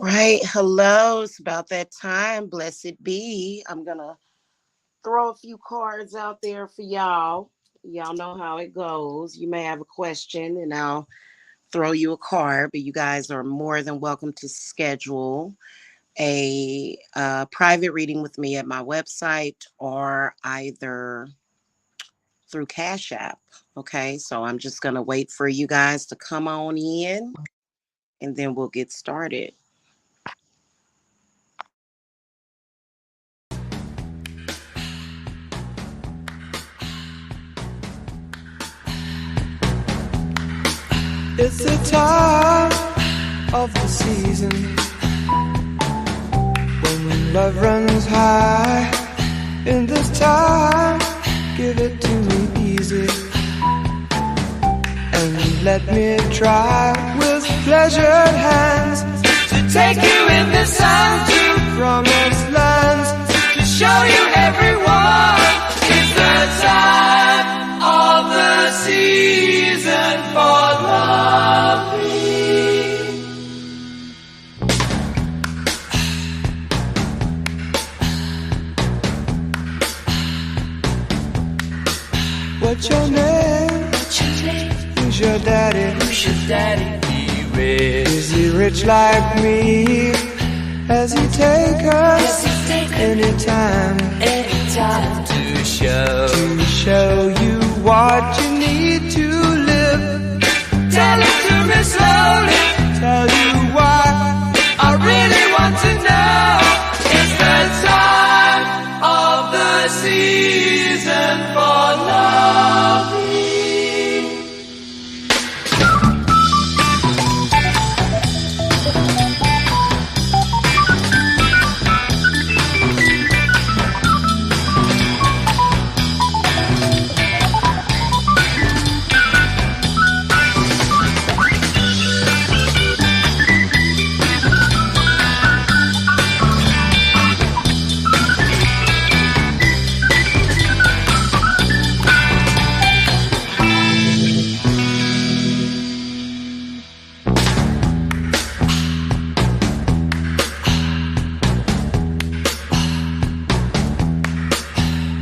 Right. Hello. It's about that time. Blessed be. I'm going to throw a few cards out there for y'all. Y'all know how it goes. You may have a question and I'll throw you a card, but you guys are more than welcome to schedule a private reading with me at my website or either through Cashapp. Okay. So I'm just going to wait for you guys to come on in and then we'll get started. It's the time of the season when love runs high. In this time, give it to me easy and let me try with pleasured hands to take you in the sun to promised lands, to show you everyone. It's the time of the season for loving. What's your name? Who's your daddy? Is he rich like me? Has he take us anytime to show you what you need to live? Tell it to me slowly. Tell you why I really want to know. It's the time of the season for loving.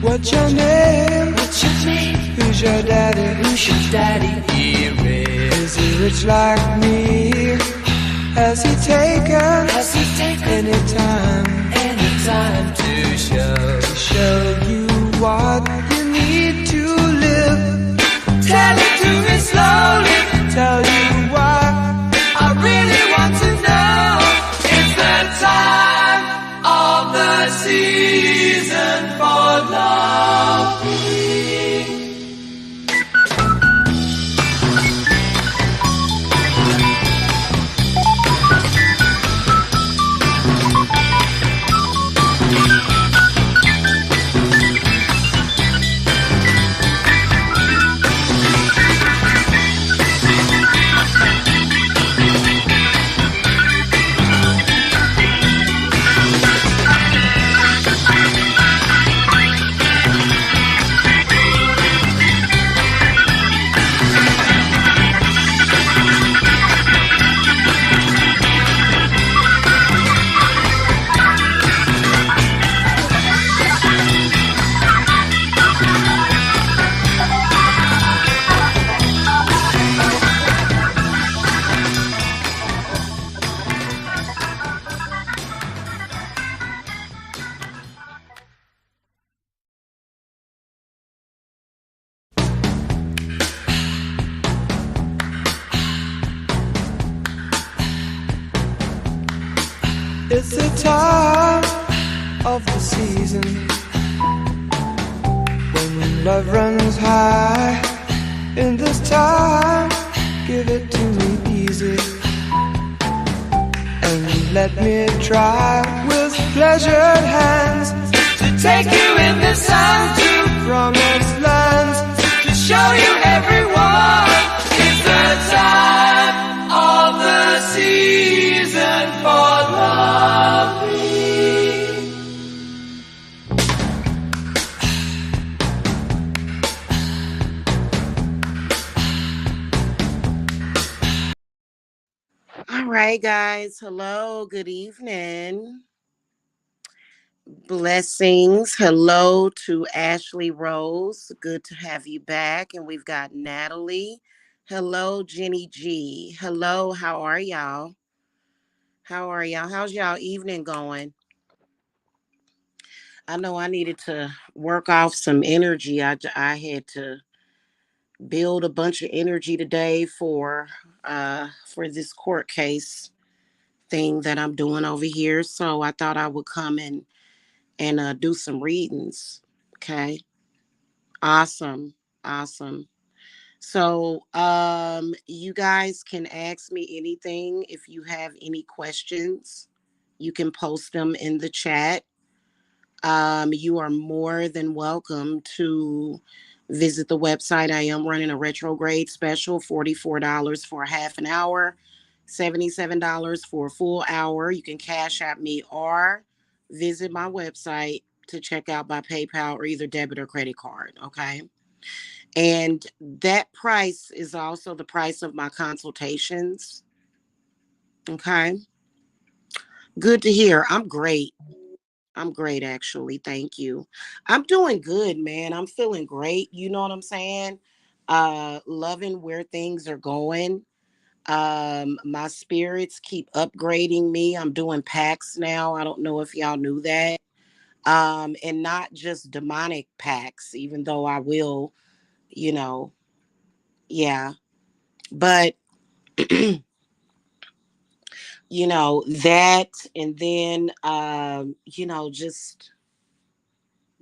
What's your name? Who's your daddy? Is he rich like me? Has he taken anytime to show you what you need to live? Tell it to me slowly. Tell you why I really want to know. It's the time of the season for loving. It's the time of the season when love runs high. In this time, give it to me easy and let me try with pleasured hands to take you in the sun to promised lands, to show you everyone. It's the time of the season for loving. All right, guys. Hello. Good evening. Blessings. Hello to Ashley Rose. Good to have you back. And we've got Natalie. Hello, Jenny G. Hello. How are y'all? How are y'all? How's y'all evening going? I know I needed to work off some energy. I had to build a bunch of energy today for this court case thing that I'm doing over here. So I thought I would come and do some readings. Okay. Awesome. Awesome. So you guys can ask me anything if you have any questions. You can post them in the chat. You are more than welcome to visit the website. I am running a retrograde special, $44 for a half an hour, $77 for a full hour. You can cash at me or visit my website to check out by PayPal or either debit or credit card. Okay. And that price is also the price of my consultations. Okay. Good to hear. I'm great. I'm great, actually. Thank you. I'm doing good, man. I'm feeling great. You know what I'm saying? Loving where things are going. My spirits keep upgrading me. I'm doing packs now. I don't know if y'all knew that. And not just demonic packs, even though I will, you know, yeah. But that, and then just,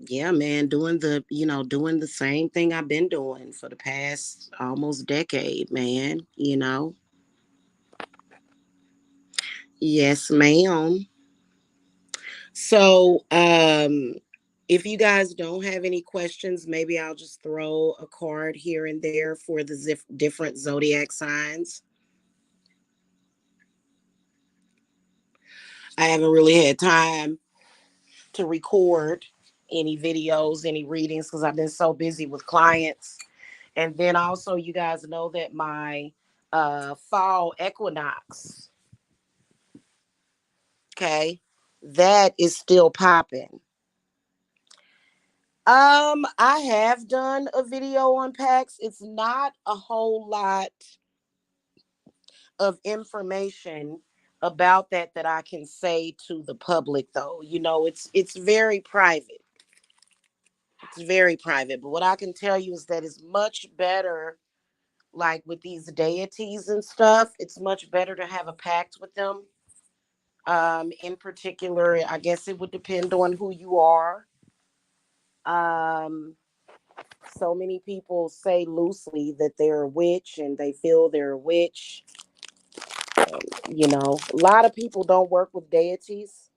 yeah, man, doing the same thing I've been doing for the past almost decade, man. Yes, ma'am. So, if you guys don't have any questions, maybe I'll just throw a card here and there for the different zodiac signs. I haven't really had time to record any videos, any readings, because I've been so busy with clients. And then also, you guys know that my fall equinox, okay, that is still popping. I have done a video on PAX. It's not a whole lot of information about that I can say to the public, though. It's very private. It's very private. But what I can tell you is that it's much better, like with these deities and stuff, it's much better to have a pact with them. In particular, I guess it would depend on who you are. Um, so many people say loosely that they're a witch and they feel they're a witch. A lot of people don't work with deities,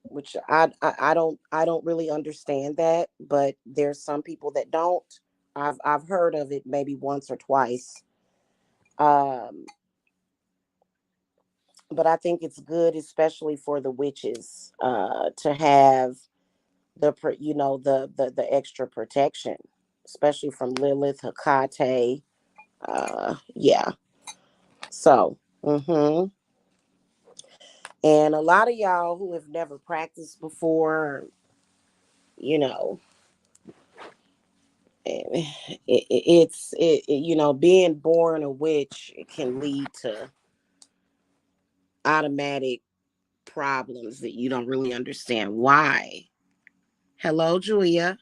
which I don't really understand that, but there's some people that don't. I've heard of it maybe once or twice. Um, but I think it's good, especially for the witches, to have the extra protection, especially from Lilith, Hecate. Yeah. So, and a lot of y'all who have never practiced before, you know, being born a witch, it can lead to automatic problems that you don't really understand why. Hello, Julia.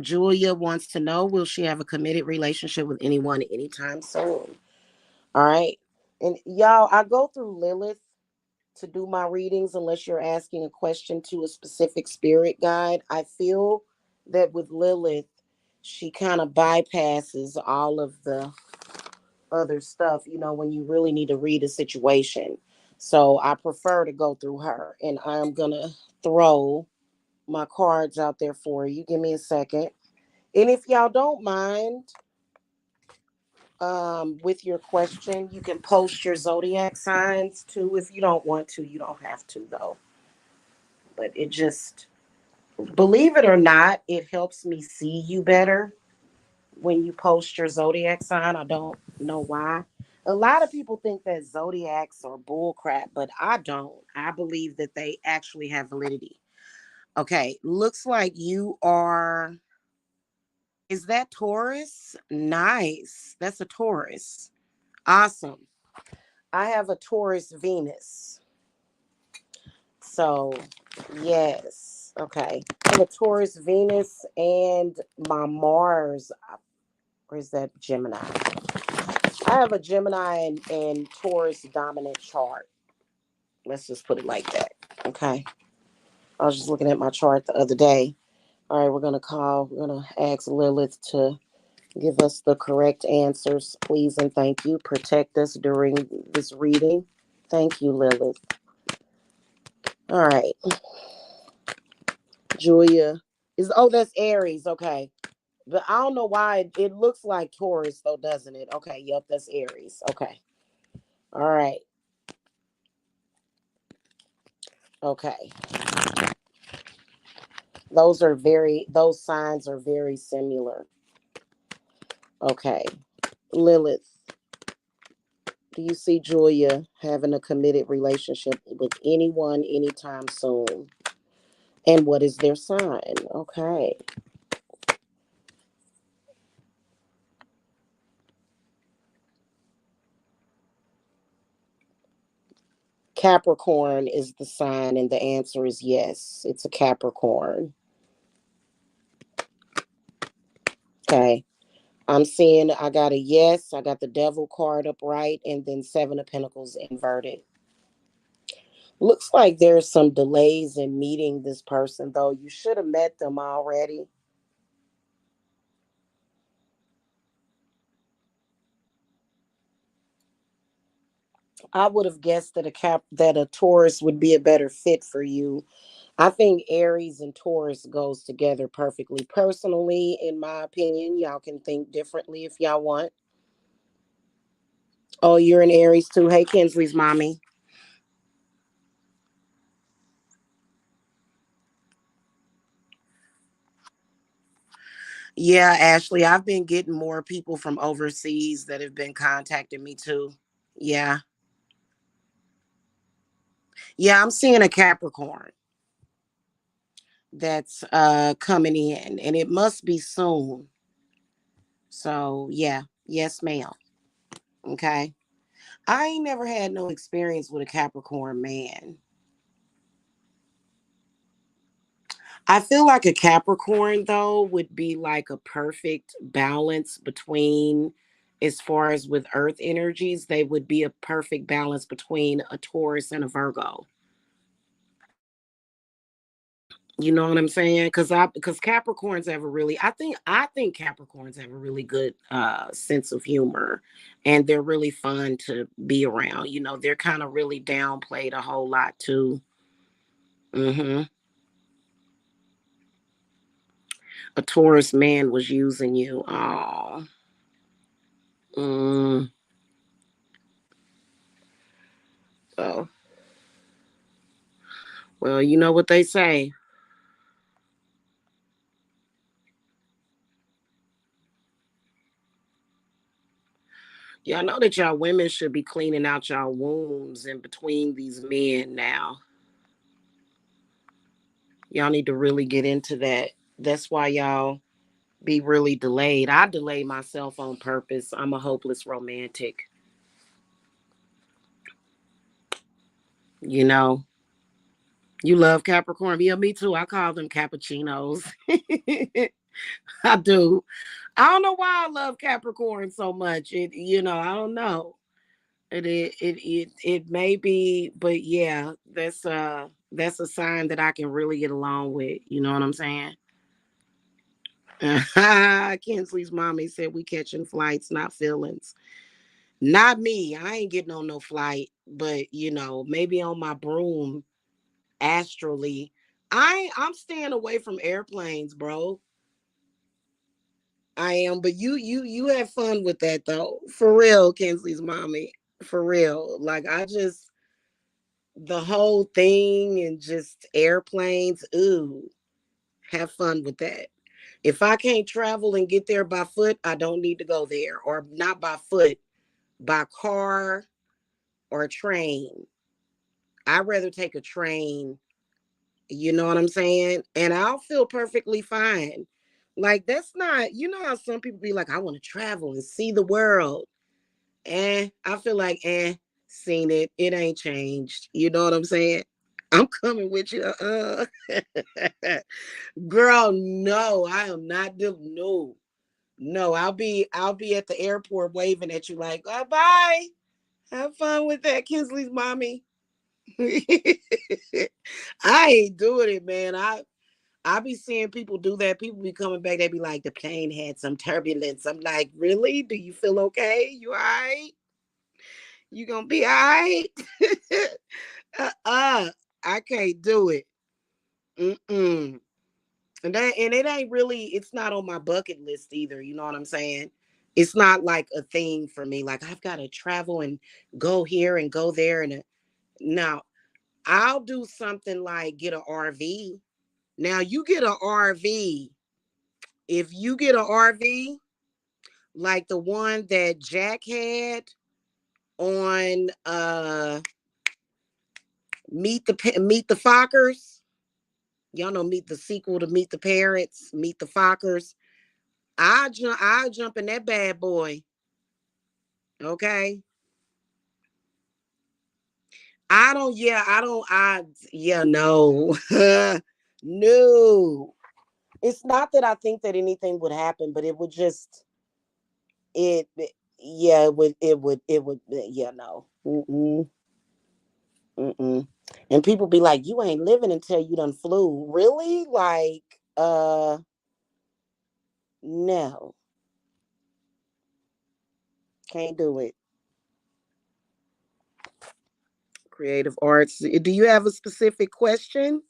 Julia wants to know, will she have a committed relationship with anyone anytime soon? All right. And y'all, I go through Lilith to do my readings unless you're asking a question to a specific spirit guide. I feel that with Lilith, she kind of bypasses all of the other stuff, when you really need to read a situation. So I prefer to go through her. And I'm going to throw my cards out there for you. Give me a second. And if y'all don't mind, with your question, you can post your zodiac signs too. If you don't want to, you don't have to, though. But it just, believe it or not, it helps me see you better when you post your zodiac sign. I don't know why. A lot of people think that zodiacs are bull crap, but I don't. I believe that they actually have validity. Okay, looks like you are. Is that Taurus? Nice. That's a Taurus. Awesome. I have a Taurus Venus. So, yes. Okay. I have a Taurus Venus and my Mars. Where's that Gemini? I have a Gemini and Taurus dominant chart. Let's just put it like that. Okay. I was just looking at my chart the other day. All right, we're going to ask Lilith to give us the correct answers, please and thank you. Protect us during this reading. Thank you, Lilith. All right. Julia is, oh, that's Aries. Okay. But I don't know why it looks like Taurus, though, doesn't it? Okay. Yep, that's Aries. Okay. All right. Okay. Those signs are very similar. Okay. Lilith, do you see Julia having a committed relationship with anyone anytime soon? And what is their sign? Okay. Capricorn is the sign, and the answer is yes. It's a Capricorn. Okay. I'm seeing I got a yes. I got the devil card upright, and then Seven of Pentacles inverted. Looks like there's some delays in meeting this person, though. You should have met them already. I would have guessed that a Taurus would be a better fit for you. I think Aries and Taurus goes together perfectly. Personally, in my opinion, y'all can think differently if y'all want. Oh, you're an Aries too. Hey, Kinsley's mommy. Yeah, Ashley, I've been getting more people from overseas that have been contacting me too. Yeah. Yeah, I'm seeing a Capricorn that's coming in and it must be soon. So, yeah. Yes, ma'am. Okay. I ain't never had no experience with a Capricorn man. I feel like a Capricorn though would be like a perfect balance between, as far as with earth energies, they would be a perfect balance between a Taurus and a Virgo. You know what I'm saying? Because Capricorns have a really I think Capricorns have a really good sense of humor, and they're really fun to be around. You know, they're kind of really downplayed a whole lot too. Hmm. A Taurus man was using you. Oh. Mm. Oh. Well, you know what they say. Y'all know that y'all women should be cleaning out y'all wombs in between these men now. Y'all need to really get into that. That's why y'all be really delayed. I delay myself on purpose. I'm a hopeless romantic. You know, you love Capricorn. Yeah, me too. I call them cappuccinos. I do. I don't know why I love Capricorn so much. I don't know. It may be, but yeah, that's a sign that I can really get along with. You know what I'm saying? Kinsley's mommy said we catching flights, not feelings. Not me. I ain't getting on no flight, but maybe on my broom astrally. I'm staying away from airplanes, bro. I am, but you have fun with that though. For real, Kinsley's mommy. For real. Like I just the whole thing and just airplanes, ooh, have fun with that. If I can't travel and get there by foot, I don't need to go there. Or not by foot, by car or train. I'd rather take a train. You know what I'm saying? And I'll feel perfectly fine. Like, that's not, you know how some people be like, I want to travel and see the world. I feel like, seen it. It ain't changed. You know what I'm saying? I'm coming with you. Girl, no, I am not no. No, I'll be at the airport waving at you like, bye. Have fun with that, Kinsley's mommy. I ain't doing it, man. I be seeing people do that. People be coming back. They be like, the plane had some turbulence. I'm like, really? Do you feel okay? You all right? You gonna be all right? uh-uh. I can't do it. Mm-mm. And it ain't really. It's not on my bucket list either. You know what I'm saying? It's not like a thing for me. Like, I've got to travel and go here and go there. And now I'll do something like get an RV. Now you get an RV. If you get an RV like the one that Jack had on Meet the Fockers, y'all know Meet the sequel to Meet the Parents, Meet the Fockers. I jump in that bad boy. Okay. No. No. It's not that I think that anything would happen, but it would just yeah, yeah, no. Mm-mm, mm-mm. And people be like, you ain't living until you done flew. Really? Like, no, can't do it. Creative arts. Do you have a specific question?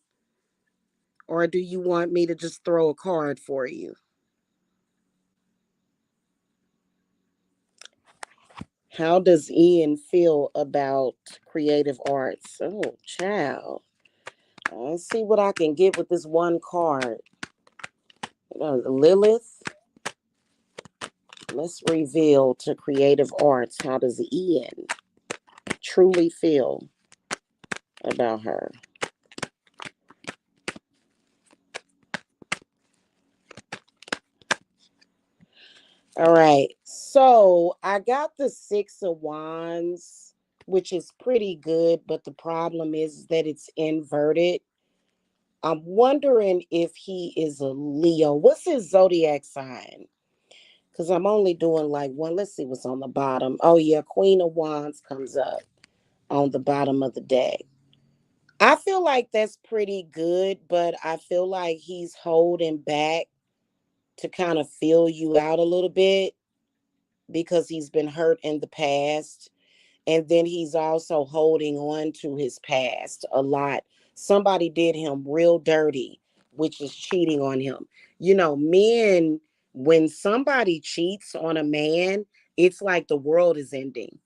Or do you want me to just throw a card for you? How does Ian feel about creative arts? Oh, child. Let's see what I can get with this one card. Lilith, let's reveal to creative arts. How does Ian truly feel about her? All right. So I got the Six of Wands, which is pretty good, but the problem is that it's inverted. I'm wondering if he is a Leo. What's his zodiac sign? Because I'm only doing like one. Let's see what's on the bottom. Oh, yeah. Queen of Wands comes up on the bottom of the deck. I feel like that's pretty good, but I feel like he's holding back to kind of feel you out a little bit because he's been hurt in the past. And then he's also holding on to his past a lot. Somebody did him real dirty, which is cheating on him. You know, men, when somebody cheats on a man, it's like the world is ending.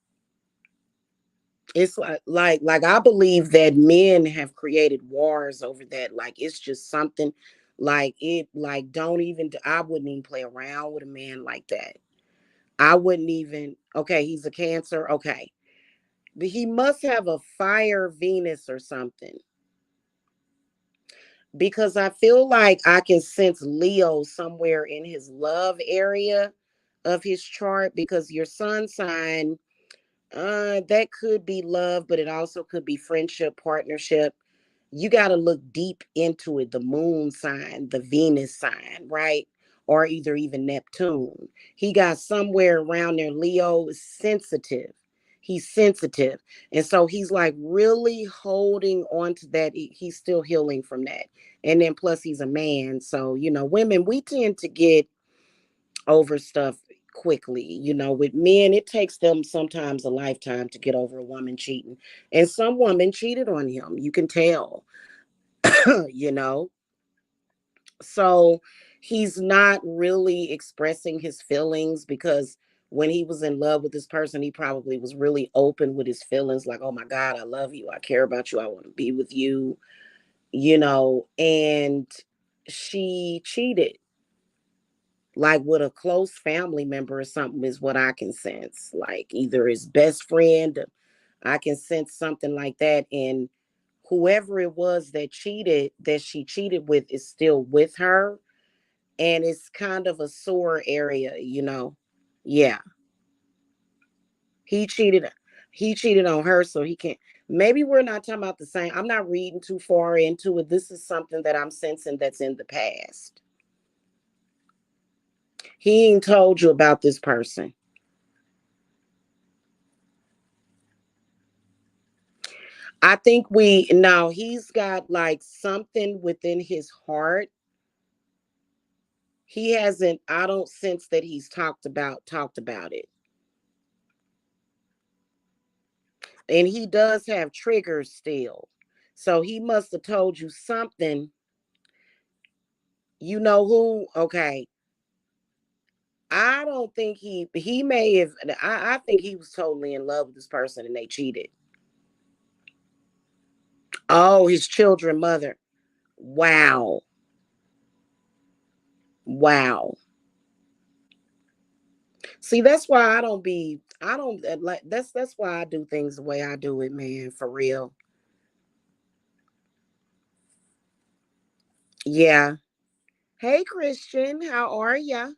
It's like I believe that men have created wars over that. Like, it's just something like it like don't even I wouldn't even play around with a man like that. I wouldn't even. Okay, he's a Cancer. Okay. But he must have a fire Venus or something. Because I feel like I can sense Leo somewhere in his love area of his chart because your sun sign, that could be love, but it also could be friendship, partnership. You got to look deep into it. The moon sign, the Venus sign, right? Or either even Neptune. He got somewhere around there. Leo is sensitive. He's sensitive. And so he's like really holding on to that. He's still healing from that. And then plus he's a man. So, you know, women, we tend to get over stuff quickly. You know, with men, it takes them sometimes a lifetime to get over a woman cheating. And some woman cheated on him. You can tell, you know. So he's not really expressing his feelings because when he was in love with this person, he probably was really open with his feelings like, oh my God, I love you. I care about you. I want to be with you, you know, and she cheated. Like with a close family member or something is what I can sense. Like either his best friend, I can sense something like that. And whoever it was that cheated, that she cheated with, is still with her. And it's kind of a sore area, you know. Yeah. He cheated. He cheated on her, so he can't. Maybe we're not talking about the same. I'm not reading too far into it. This is something that I'm sensing that's in the past. He ain't told you about this person. I think we now he's got like something within his heart. He hasn't, I don't sense that he's talked about it. And he does have triggers still. So he must have told you something. You know who? Okay. I don't think he may have. I think he was totally in love with this person and they cheated. Oh, his children mother. Wow. Wow. See, that's why I don't like that's why I do things the way I do it, man, for real. Yeah. Hey Christian, how are ya?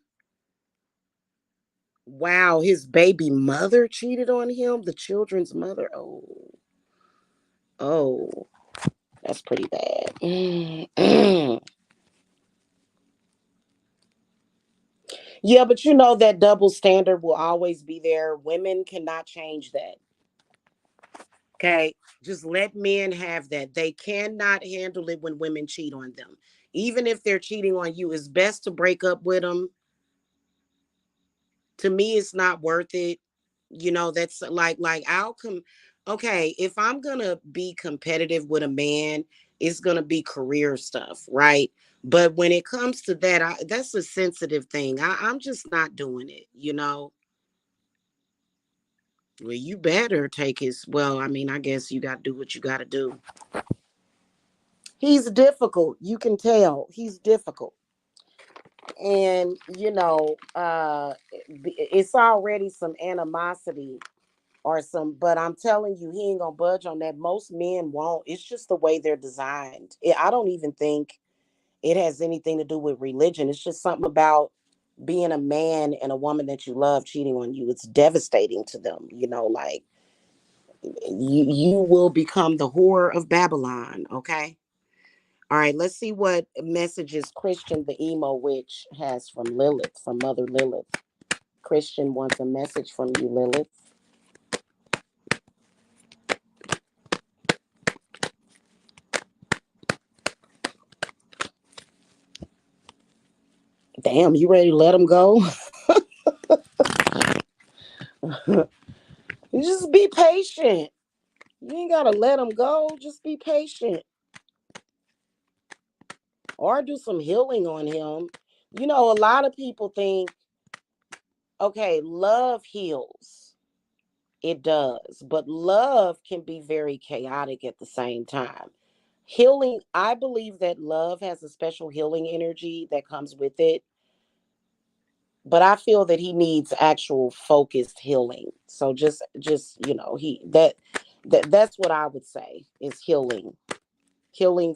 Wow, his baby mother cheated on him, the children's mother. Oh. Oh, that's pretty bad. Yeah, but you know that double standard will always be there. Women cannot change that. Okay. Just let men have that. They cannot handle it when women cheat on them. Even if they're cheating on you, it's best to break up with them. To me, it's not worth it. You know, that's like I'll come. Okay, if I'm gonna be competitive with a man, it's gonna be career stuff, right? But when it comes to that, that's a sensitive thing. I'm just not doing it, you know. Well, you better take his. Well, I mean, I guess you got to do what you got to do. He's difficult. You can tell he's difficult. And, you know, it's already some animosity or some, but I'm telling you, he ain't going to budge on that. Most men won't. It's just the way they're designed. I don't even think it has anything to do with religion. It's just something about being a man and a woman that you love cheating on you. It's devastating to them, you know, like you will become the whore of Babylon. Okay. All right. Let's see what messages Christian the emo witch has from Lilith, from Mother Lilith. Christian wants a message from you, Lilith. Damn, you ready to let him go? Just be patient. You ain't gotta let him go. Just be patient, or do some healing on him. You know, a lot of people think, okay, love heals. It does, but love can be very chaotic at the same time. Healing, I believe that love has a special healing energy that comes with it, but I feel that he needs actual focused healing. So just, you know, that's what I would say is healing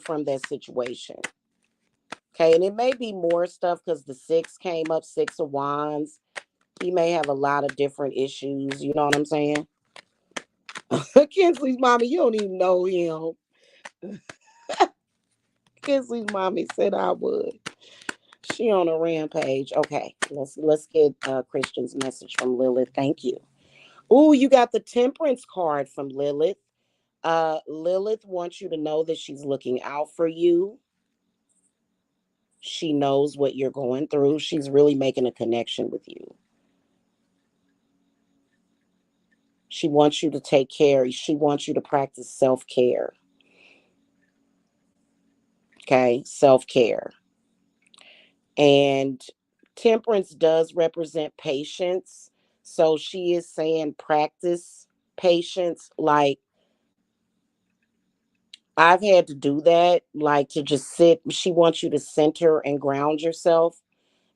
from that situation. Okay, and it may be more stuff because the six came up, six of wands. He may have a lot of different issues, you know what I'm saying? Kinsley's mommy, you don't even know him. Kinsley's mommy said I would. She on a rampage. Okay, let's get Christian's message from Lilith. Thank you. Ooh, you got the temperance card from Lilith. Lilith wants you to know that she's looking out for you. She knows what you're going through. She's really making a connection with you. She wants you to take care. She wants you to practice self-care. Okay, self-care. And temperance does represent patience. So she is saying practice patience. Like I've had to do that, like to just sit. She wants you to center and ground yourself.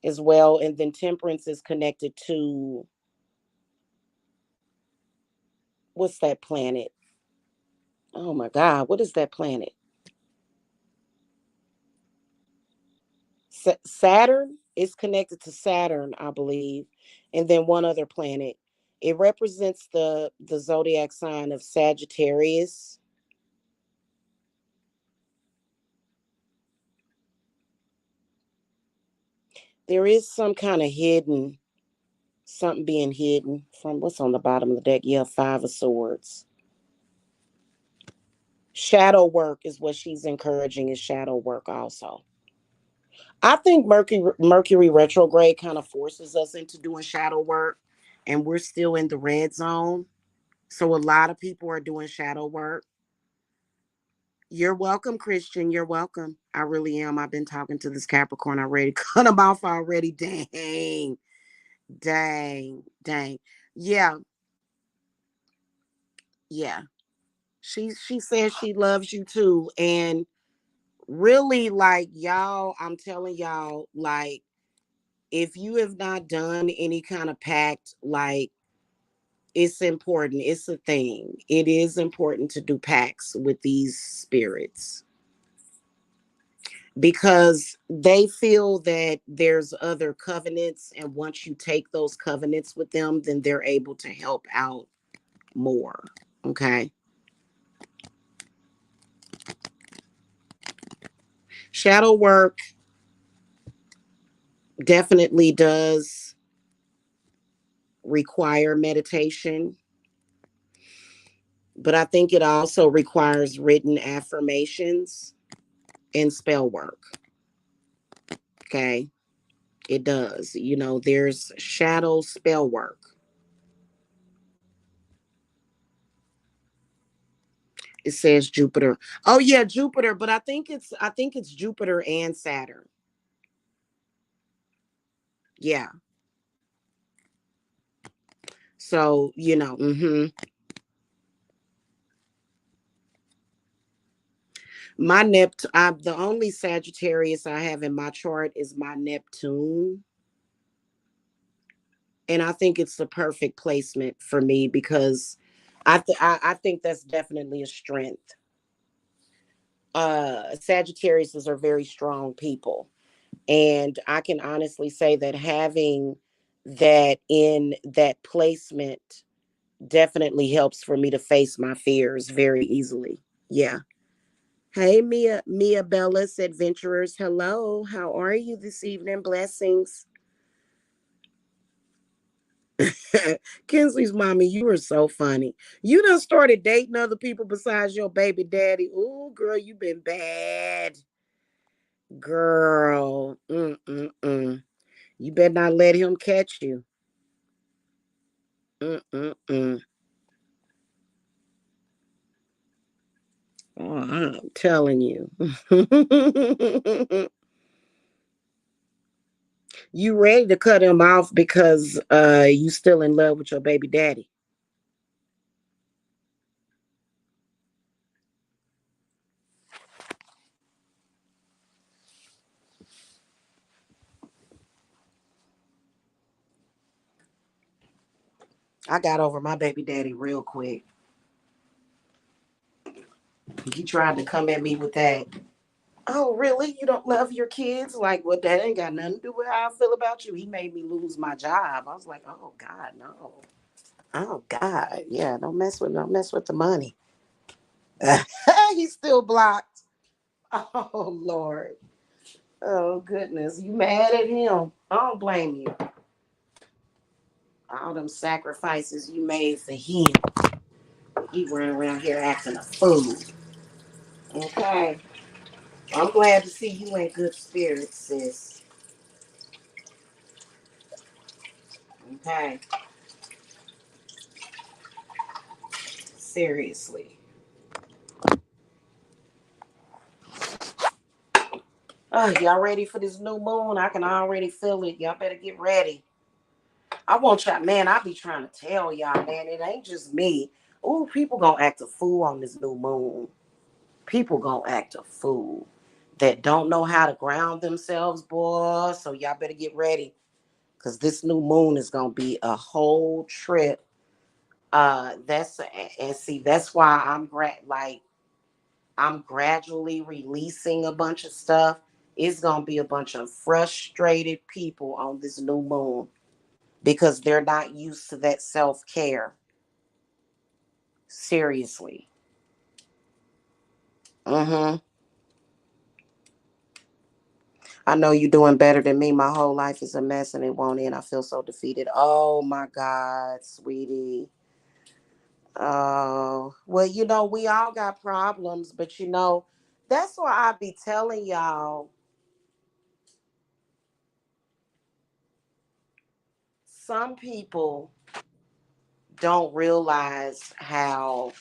as well. And then temperance is connected to, what's that planet? Oh my God, what is that planet? Saturn is connected to Saturn, I believe, and then one other planet. It represents the zodiac sign of Sagittarius. There is some kind of hidden, something being hidden from what's on the bottom of the deck. Yeah, Five of Swords. Shadow work is what she's encouraging, is shadow work also. I think Mercury retrograde kind of forces us into doing shadow work, and we're still in the red zone. So a lot of people are doing shadow work. You're welcome, Christian. You're welcome. I really am. I've been talking to this Capricorn already. Cut him off already. Dang. Dang. Dang. Yeah. Yeah. She says she loves you too. And really, like, y'all, I'm telling y'all, like, if you have not done any kind of pact, like, it's important. It's a thing. It is important to do pacts with these spirits because they feel that there's other covenants, and once you take those covenants with them, then they're able to help out more. Okay. Shadow work definitely does require meditation, but I think it also requires written affirmations and spell work. Okay. It does. There's shadow spell work. It says Jupiter. Oh yeah, Jupiter, but I think it's Jupiter and Saturn. Yeah. So, my the only Sagittarius I have in my chart is my Neptune, and I think it's the perfect placement for me because I think that's definitely a strength. Sagittariuses are very strong people, and I can honestly say that having that in that placement definitely helps for me to face my fears very easily. Yeah. Hey, Mia Bellis Adventurers. Hello. How are you this evening? Blessings. Kinsley's mommy, you are so funny. You done started dating other people besides your baby daddy. Ooh, girl, you been bad. Girl. Mm-mm-mm. You better not let him catch you. Mm-mm-mm. Oh, I'm telling you. You ready to cut him off because you still in love with your baby daddy. I got over my baby daddy real quick. He tried to come at me with that. Oh, really? You don't love your kids? Like, well, that ain't got nothing to do with how I feel about you. He made me lose my job. I was like, oh God, no. Oh God, yeah. Don't mess with the money. He's still blocked. Oh Lord. Oh goodness. You mad at him? I don't blame you. All them sacrifices you made for him. He running around here acting a fool. Okay. I'm glad to see you in good spirits, sis. Okay. Seriously. Oh, y'all ready for this new moon? I can already feel it. Y'all better get ready. I want y'all, man. I be trying to tell y'all, man. It ain't just me. Ooh, people gonna act a fool on this new moon. People gonna act a fool. that don't know how to ground themselves, boy. So y'all better get ready, because this new moon is gonna be a whole trip. That's and see that's why I'm gradually releasing a bunch of stuff. It's gonna be a bunch of frustrated people on this new moon because they're not used to that self care. Seriously. Mm-hmm. I know you're doing better than me. My whole life is a mess and it won't end. I feel so defeated. Oh my God, sweetie. Oh, well, we all got problems, but that's why I be telling y'all some people don't realize how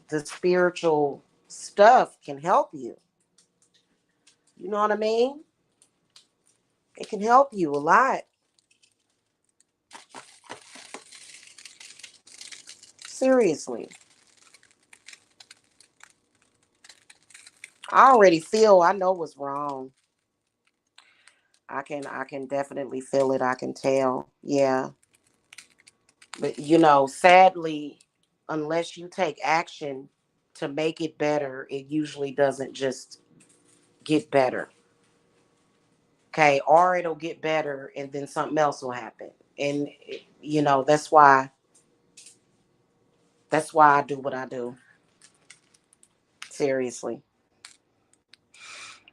the spiritual stuff can help you. You know what I mean? It can help you a lot. Seriously. I already feel I know what's wrong. I can definitely feel it. I can tell. Yeah. But sadly, unless you take action to make it better, it usually doesn't just get better. Okay, or it'll get better and then something else will happen. And that's why I do what I do. Seriously.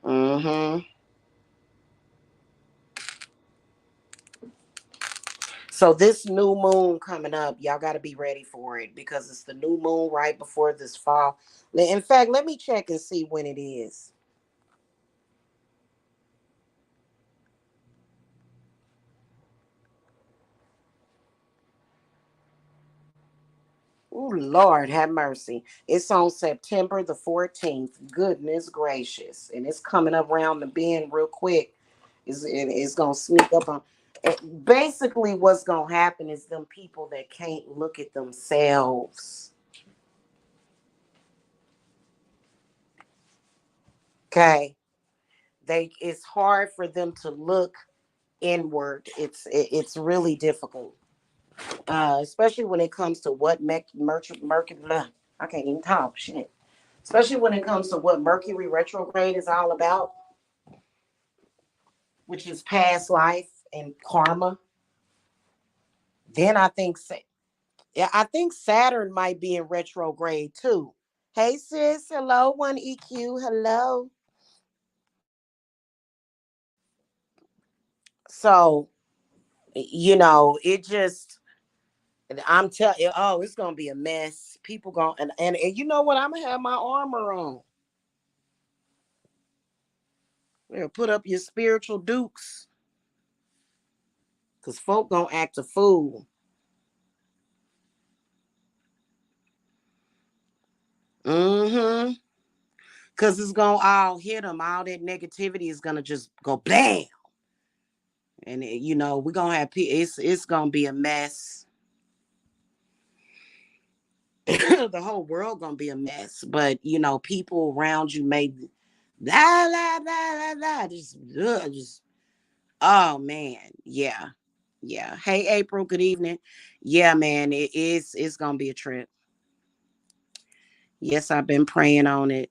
Mhm. So this new moon coming up, y'all got to be ready for it because it's the new moon right before this fall. In fact, let me check and see when it is. Oh, Lord, have mercy. It's on September the 14th. Goodness gracious. And it's coming up around the bend real quick. It's going to sneak up on. Basically, what's going to happen is them people that can't look at themselves. Okay. It's hard for them to look inward. It's really difficult. Especially when it comes to what Mercury, I can't even talk shit. Especially when it comes to what Mercury retrograde is all about, which is past life and karma. Then yeah, I think Saturn might be in retrograde too. Hey sis, hello, one EQ, hello. So it just I'm telling you, oh, it's gonna be a mess. People going and you know what? I'm gonna have my armor on. Put up your spiritual dukes, cause folk gonna act a fool. Mm-hmm. Cause it's gonna all hit them. All that negativity is gonna just go bam, and we're gonna have it's gonna be a mess. The whole world gonna be a mess. But people around you may blah blah blah blah blah. Just oh man, yeah, yeah. Hey April, good evening. Yeah, man, it's gonna be a trip. Yes, I've been praying on it.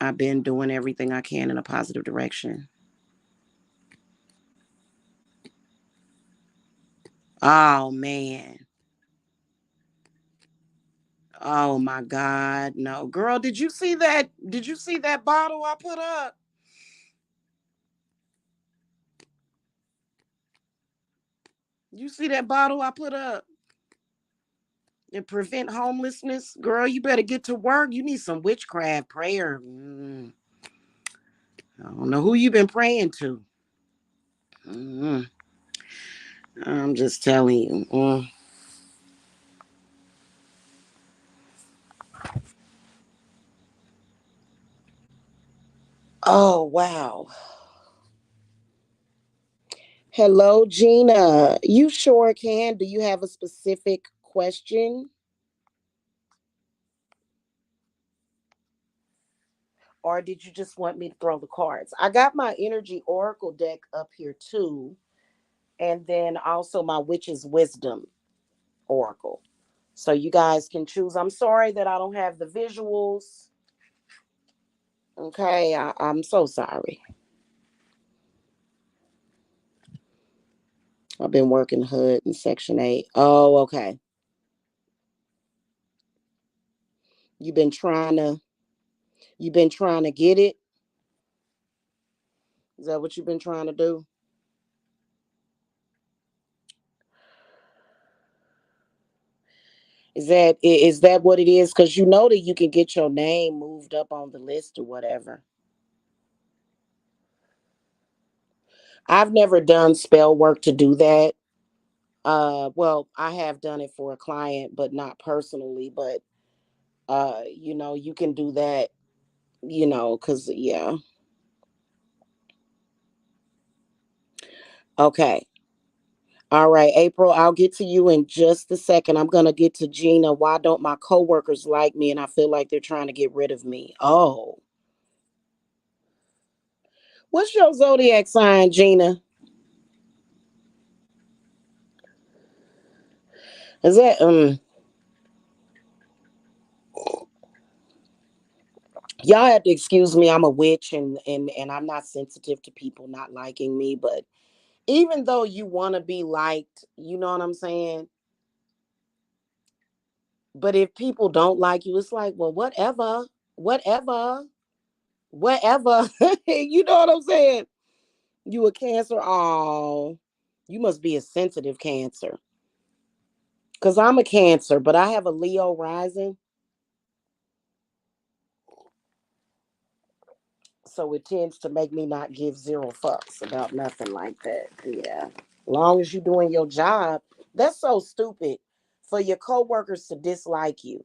I've been doing everything I can in a positive direction. Oh man. Oh my God. No. Girl, did you see that? Did you see that bottle I put up? You see that bottle I put up? To prevent homelessness? Girl, you better get to work. You need some witchcraft prayer. I don't know who you been praying to. Mm, I'm just telling you. Oh, wow. Hello, Gina. You sure can. Do you have a specific question? Or did you just want me to throw the cards? I got my energy oracle deck up here too. And then also my witch's wisdom oracle. So you guys can choose. I'm sorry that I don't have the visuals. Okay, I'm so sorry. I've been working hood in section 8. Oh, okay. You've been trying to you've been trying to get it. Is that what you've been trying to do? Is that what it is? Because you know that you can get your name moved up on the list or whatever. I've never done spell work to do that. Well, I have done it for a client, but not personally. But you can do that. Because yeah. Okay. All right, April. I'll get to you in just a second. I'm gonna get to Gina. Why don't my coworkers like me, and I feel like they're trying to get rid of me? Oh, what's your zodiac sign, Gina? Is that y'all have to excuse me. I'm a witch, and I'm not sensitive to people not liking me. But even though you want to be liked, you know what I'm saying. But if people don't like you, it's like, well, whatever, whatever, whatever. You know what I'm saying? You a Cancer? Oh, you must be a sensitive Cancer. Cause I'm a Cancer, but I have a Leo rising, so it tends to make me not give zero fucks about nothing like that. Yeah, long as you doing your job. That's so stupid for your coworkers to dislike you.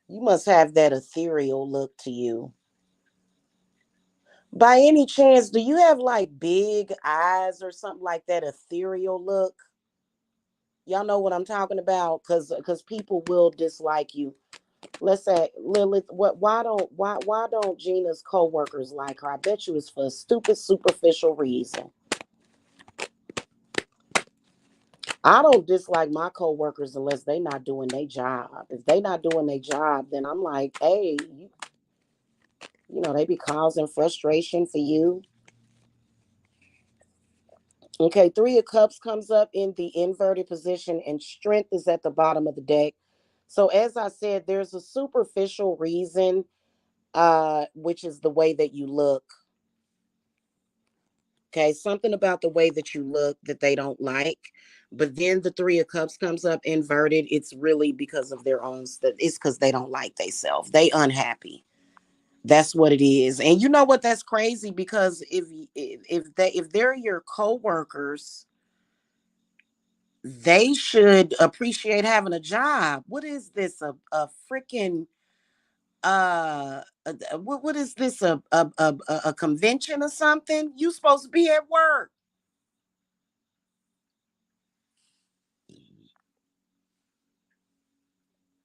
You must have that ethereal look to you. By any chance, do you have like big eyes or something like that ethereal look? Y'all know what I'm talking about, cause people will dislike you. Let's say Lilith. What? Why don't Gina's coworkers like her? I bet you it's for a stupid superficial reason. I don't dislike my coworkers unless they not doing their job. If they not doing their job, then I'm like, hey, they be causing frustration for you. Okay, Three of Cups comes up in the inverted position, and Strength is at the bottom of the deck. So as I said, there's a superficial reason, which is the way that you look. Okay, something about the way that you look that they don't like. But then the Three of Cups comes up inverted. It's really because of their own stuff. It's because they don't like themselves. They unhappy. That's what it is. And you know what? That's crazy because if they're your coworkers, they should appreciate having a job. What is this? A freaking what is this? A convention or something? You supposed to be at work.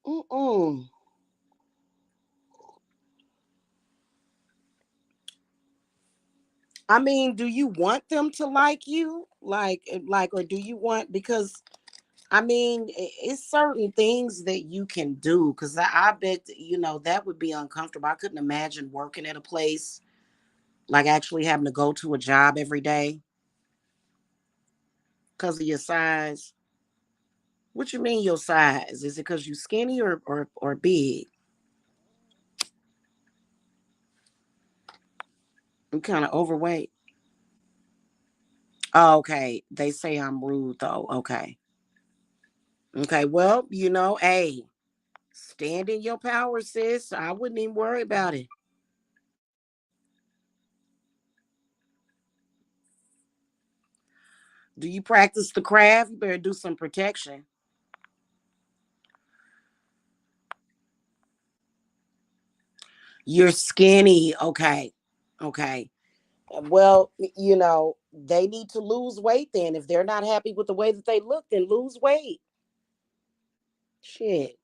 Mm-mm. I mean, do you want them to like you? Or do you want, because I mean, it's certain things that you can do, because I bet, that would be uncomfortable. I couldn't imagine working at a place, like actually having to go to a job every day because of your size. What you mean your size? Is it because you skinny or big? I'm kind of overweight. Oh, okay. They say I'm rude though. Okay. Okay. Well, hey, stand in your power, sis. I wouldn't even worry about it. Do you practice the craft? You better do some protection. You're skinny. Okay. Okay. Well, they need to lose weight then. If they're not happy with the way that they look, then lose weight. Shit.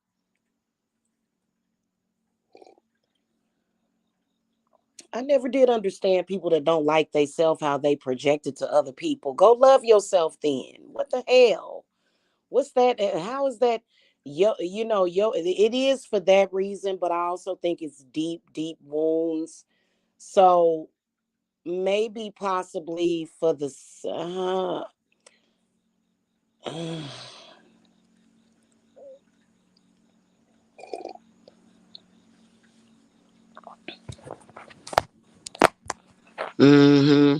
I never did understand people that don't like they self, how they project it to other people. Go love yourself then. What the hell? What's that? How is that? It is for that reason, but I also think it's deep, deep wounds. So maybe possibly for the mm-hmm.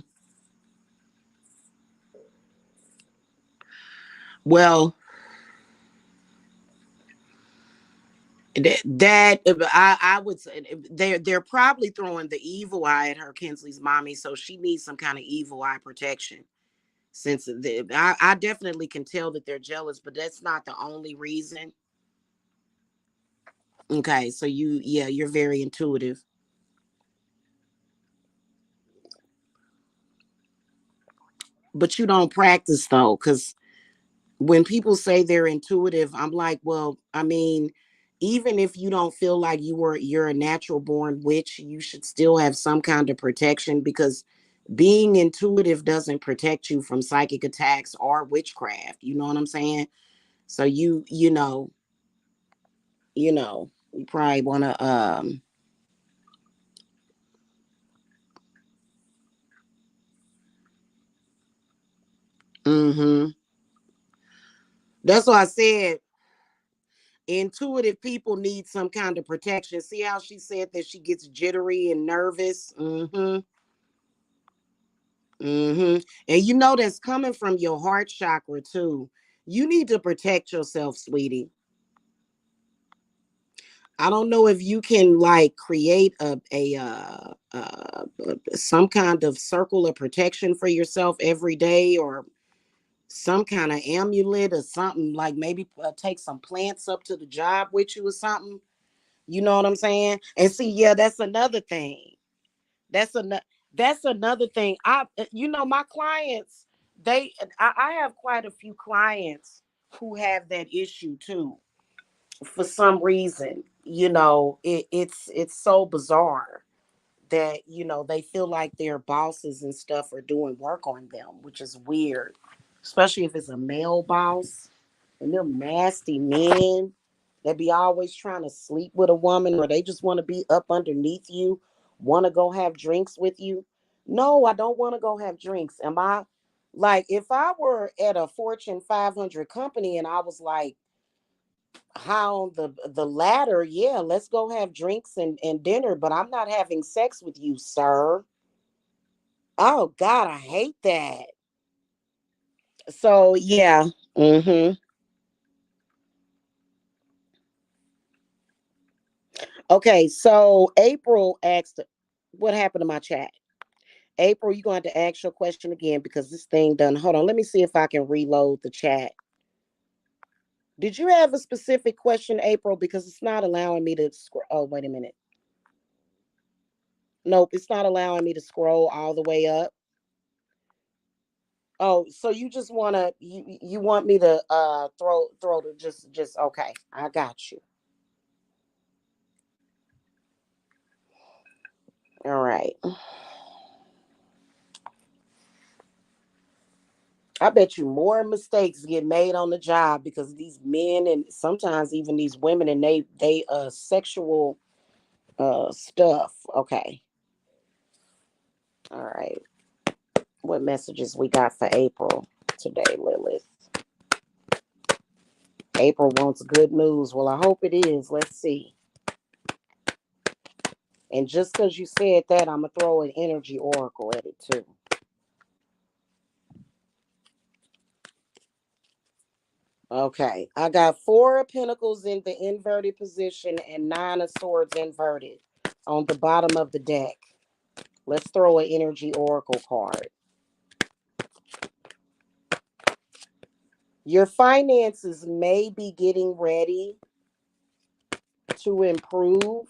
Well, I would say they're probably throwing the evil eye at her, Kinsley's mommy, so she needs some kind of evil eye protection. Since I definitely can tell that they're jealous, but that's not the only reason. Okay, so you're very intuitive, but you don't practice though, because when people say they're intuitive, I'm like, well, I mean, even if you don't feel like you're a natural born witch, you should still have some kind of protection because being intuitive doesn't protect you from psychic attacks or witchcraft. You know what I'm saying? So you probably want to mhm. That's why I said intuitive people need some kind of protection. See how she said that she gets jittery and nervous? Mhm. Mhm. And you know that's coming from your heart chakra too. You need to protect yourself, sweetie. I don't know if you can like create some kind of circle of protection for yourself every day, or some kind of amulet or something, like maybe take some plants up to the job with you or something. You know what I'm saying? And see, yeah, that's another thing. That's another thing. My clients, I have quite a few clients who have that issue too. For some reason, it's so bizarre that they feel like their bosses and stuff are doing work on them, which is weird, especially if it's a male boss. And them nasty men that be always trying to sleep with a woman, or they just want to be up underneath you, want to go have drinks with you. No, I don't want to go have drinks. Am I like, if I were at a Fortune 500 company and I was like high on the ladder, yeah, let's go have drinks and dinner, but I'm not having sex with you, sir. Oh God, I hate that. So yeah. Mm-hmm. Okay, so April asked, what happened to my chat? April, you're going to have to ask your question again because this thing done. Hold on, let me see if I can reload the chat. Did you have a specific question, April? Because it's not allowing me to scroll. Oh, wait a minute. Nope, it's not allowing me to scroll all the way up. Oh, so you just wanna you want me to throw the just okay. I got you. All right. I bet you more mistakes get made on the job because these men and sometimes even these women and they sexual stuff. Okay. All right. What messages we got for April today, Lilith? April wants good news. Well, I hope it is. Let's see. And just because you said that, I'm gonna throw an energy oracle at it too. Okay, I got four of pentacles in the inverted position and nine of swords inverted on the bottom of the deck. Let's throw an energy oracle card. Your finances may be getting ready to improve.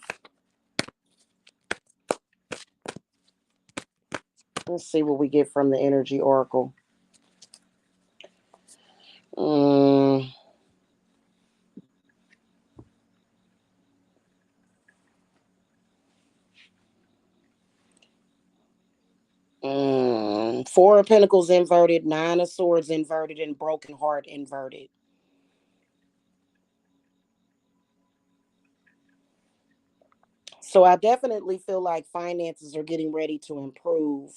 Let's see what we get from the energy oracle. Mm, Four of Pentacles inverted, Nine of Swords inverted, and Broken Heart inverted. So I definitely feel like finances are getting ready to improve.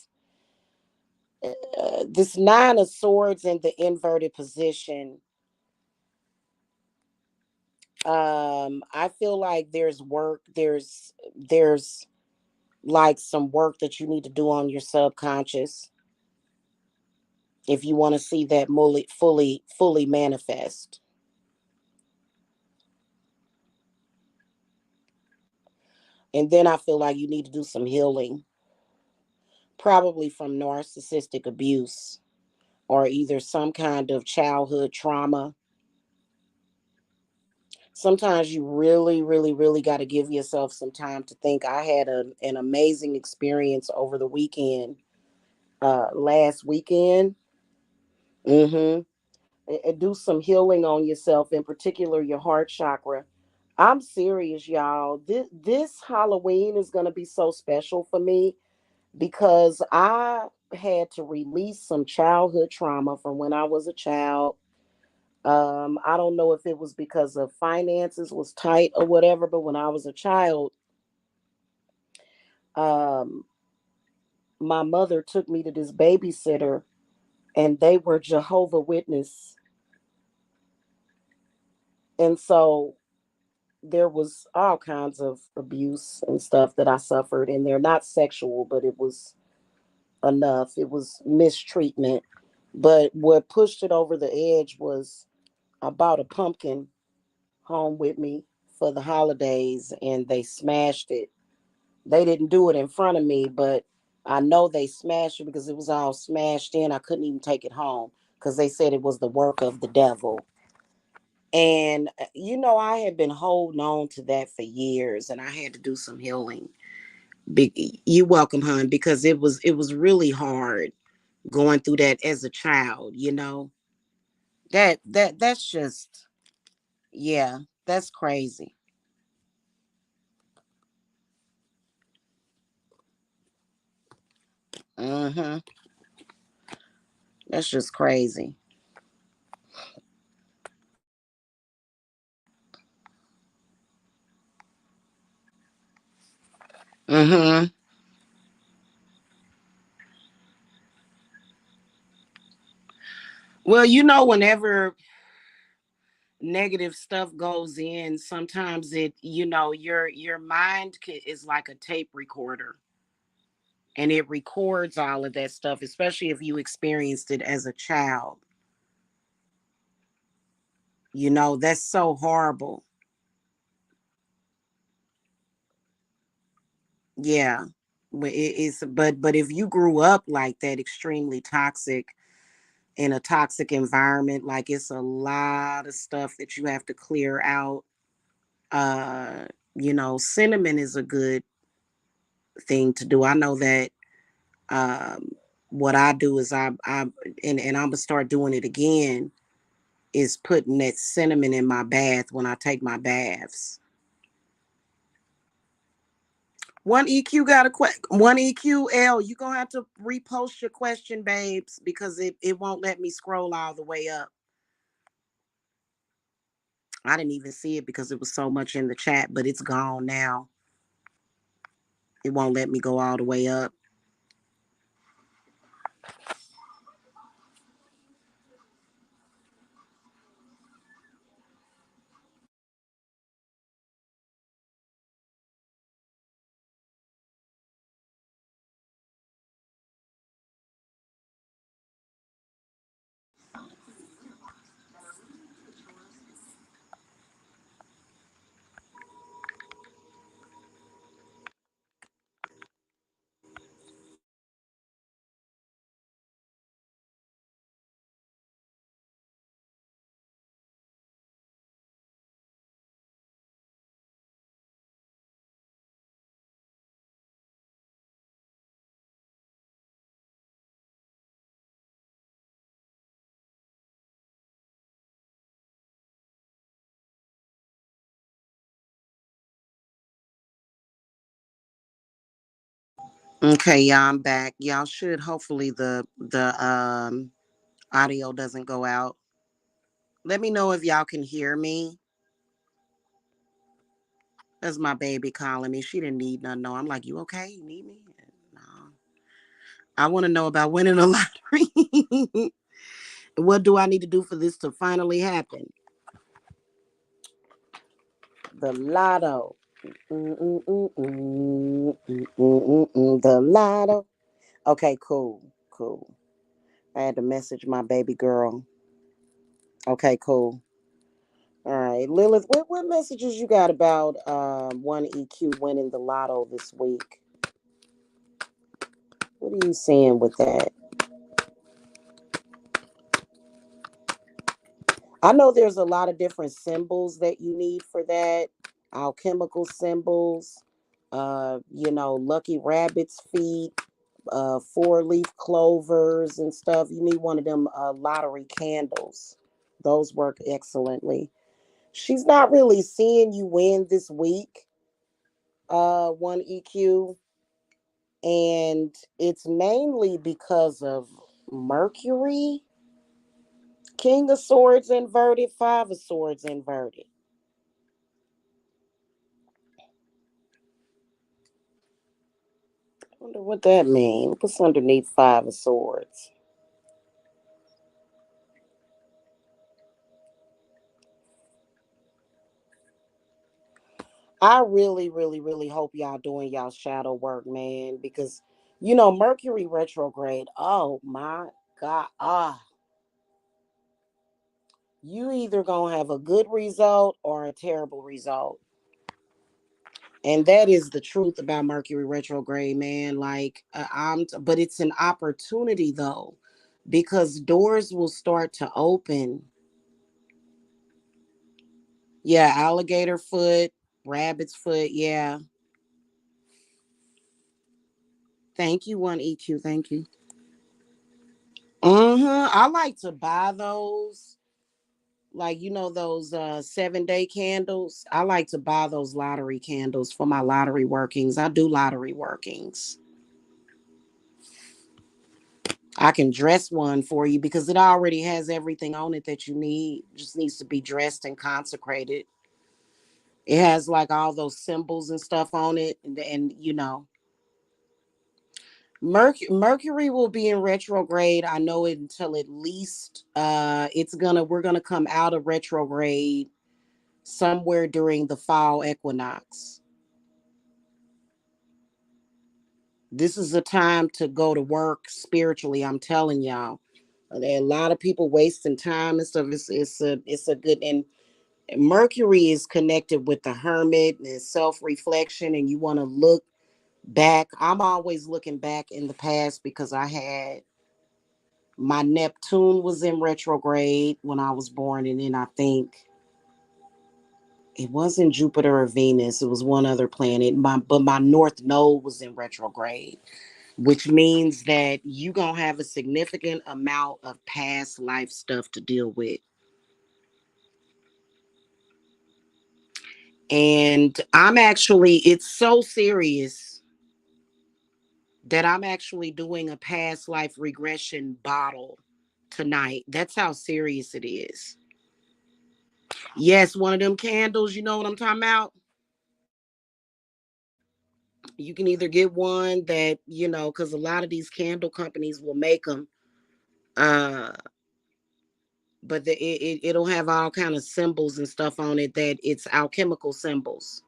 This Nine of Swords in the inverted position. I feel like there's work. There's like some work that you need to do on your subconscious if you want to see that fully manifest. And then I feel like you need to do some healing, probably from narcissistic abuse or either some kind of childhood trauma. Sometimes you really got to give yourself some time to think. I had an amazing experience over the weekend, last weekend. Mm-hmm. And do some healing on yourself, in particular your heart chakra. I'm serious, y'all. This Halloween is going to be so special for me because I had to release some childhood trauma from when I was a child. I don't know if it was because of finances was tight or whatever, but when I was a child, um, my mother took me to this babysitter, and they were Jehovah Witness, and so there was all kinds of abuse and stuff that I suffered, and they're not sexual, but it was enough. It was mistreatment. But what pushed it over the edge was I bought a pumpkin home with me for the holidays and they smashed it. They didn't do it in front of me, but I know they smashed it because it was all smashed in. I couldn't even take it home because they said it was the work of the devil. And I had been holding on to that for years, and I had to do some healing. You welcome, hon, because it was really hard going through that as a child. That's just, yeah, that's crazy. Mm-hmm. That's just crazy. Mm-hmm. Well, whenever negative stuff goes in, sometimes your mind is like a tape recorder, and it records all of that stuff, especially if you experienced it as a child. That's so horrible. Yeah. But if you grew up like that, extremely toxic, in a toxic environment, like, it's a lot of stuff that you have to clear out. Cinnamon is a good thing to do. I know that. What I do is and I'm gonna start doing it again, is putting that cinnamon in my bath when I take my baths. One EQ got a question. One EQL. You gonna have to repost your question, babes, because it won't let me scroll all the way up. I didn't even see it because it was so much in the chat, but it's gone now. It won't let me go all the way up. Okay, y'all, I'm back. Y'all should hopefully the audio doesn't go out. Let me know if y'all can hear me. That's my baby calling me. She didn't need nothing. No, I'm like, you okay? You need me? No. I want to know about winning a lottery. What do I need to do for this to finally happen? The lotto. The lotto. Okay, cool. Cool. I had to message my baby girl. Okay, cool. All right, Lilith, what messages you got about one EQ winning the lotto this week? What are you saying with that? I know there's a lot of different symbols that you need for that. Alchemical symbols, lucky rabbit's feet, four-leaf clovers and stuff. You need one of them lottery candles. Those work excellently. She's not really seeing you win this week, one EQ, and it's mainly because of Mercury, King of Swords inverted, Five of Swords inverted. Wonder what that means. What's underneath Five of Swords? I really, really, really hope y'all doing y'all shadow work, man, because Mercury retrograde. Oh my God. You either gonna have a good result or a terrible result. And that is the truth about Mercury retrograde, man. Like but it's an opportunity though, because doors will start to open. Yeah, alligator foot, rabbit's foot. Yeah. Thank you, one EQ. Thank you. I like to buy those. Like, those 7-day candles. I like to buy those lottery candles for my lottery workings. I do lottery workings. I can dress one for you because it already has everything on it that you need. Just needs to be dressed and consecrated. It has like all those symbols and stuff on it, and Mercury will be in retrograde. I know it until at least we're gonna come out of retrograde somewhere during the fall equinox. This is a time to go to work spiritually. I'm telling y'all. There are a lot of people wasting time and stuff. It's a good, and Mercury is connected with the hermit and self reflection, and you want to look back. I'm always looking back in the past because I had my Neptune was in retrograde when I was born, and then I think it wasn't Jupiter or Venus. It was one other planet. But my North Node was in retrograde, which means that you gonna have a significant amount of past life stuff to deal with. And it's so serious that I'm actually doing a past life regression bottle tonight. That's how serious it is. Yes, one of them candles, you know what I'm talking about? You can either get one that, because a lot of these candle companies will make them, uh, but it'll have all kind of symbols and stuff on it that it's alchemical symbols.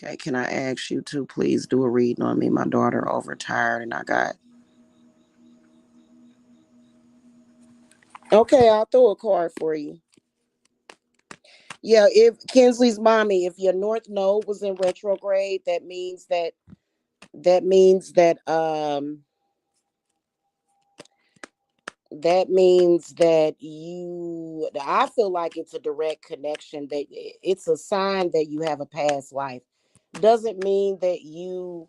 Okay, can I ask you to please do a reading on me? My daughter overtired and I got. Okay, I'll throw a card for you. Yeah, if Kinsley's mommy, if your North Node was in retrograde, that means that I feel like it's a direct connection, that it's a sign that you have a past life. Doesn't mean that you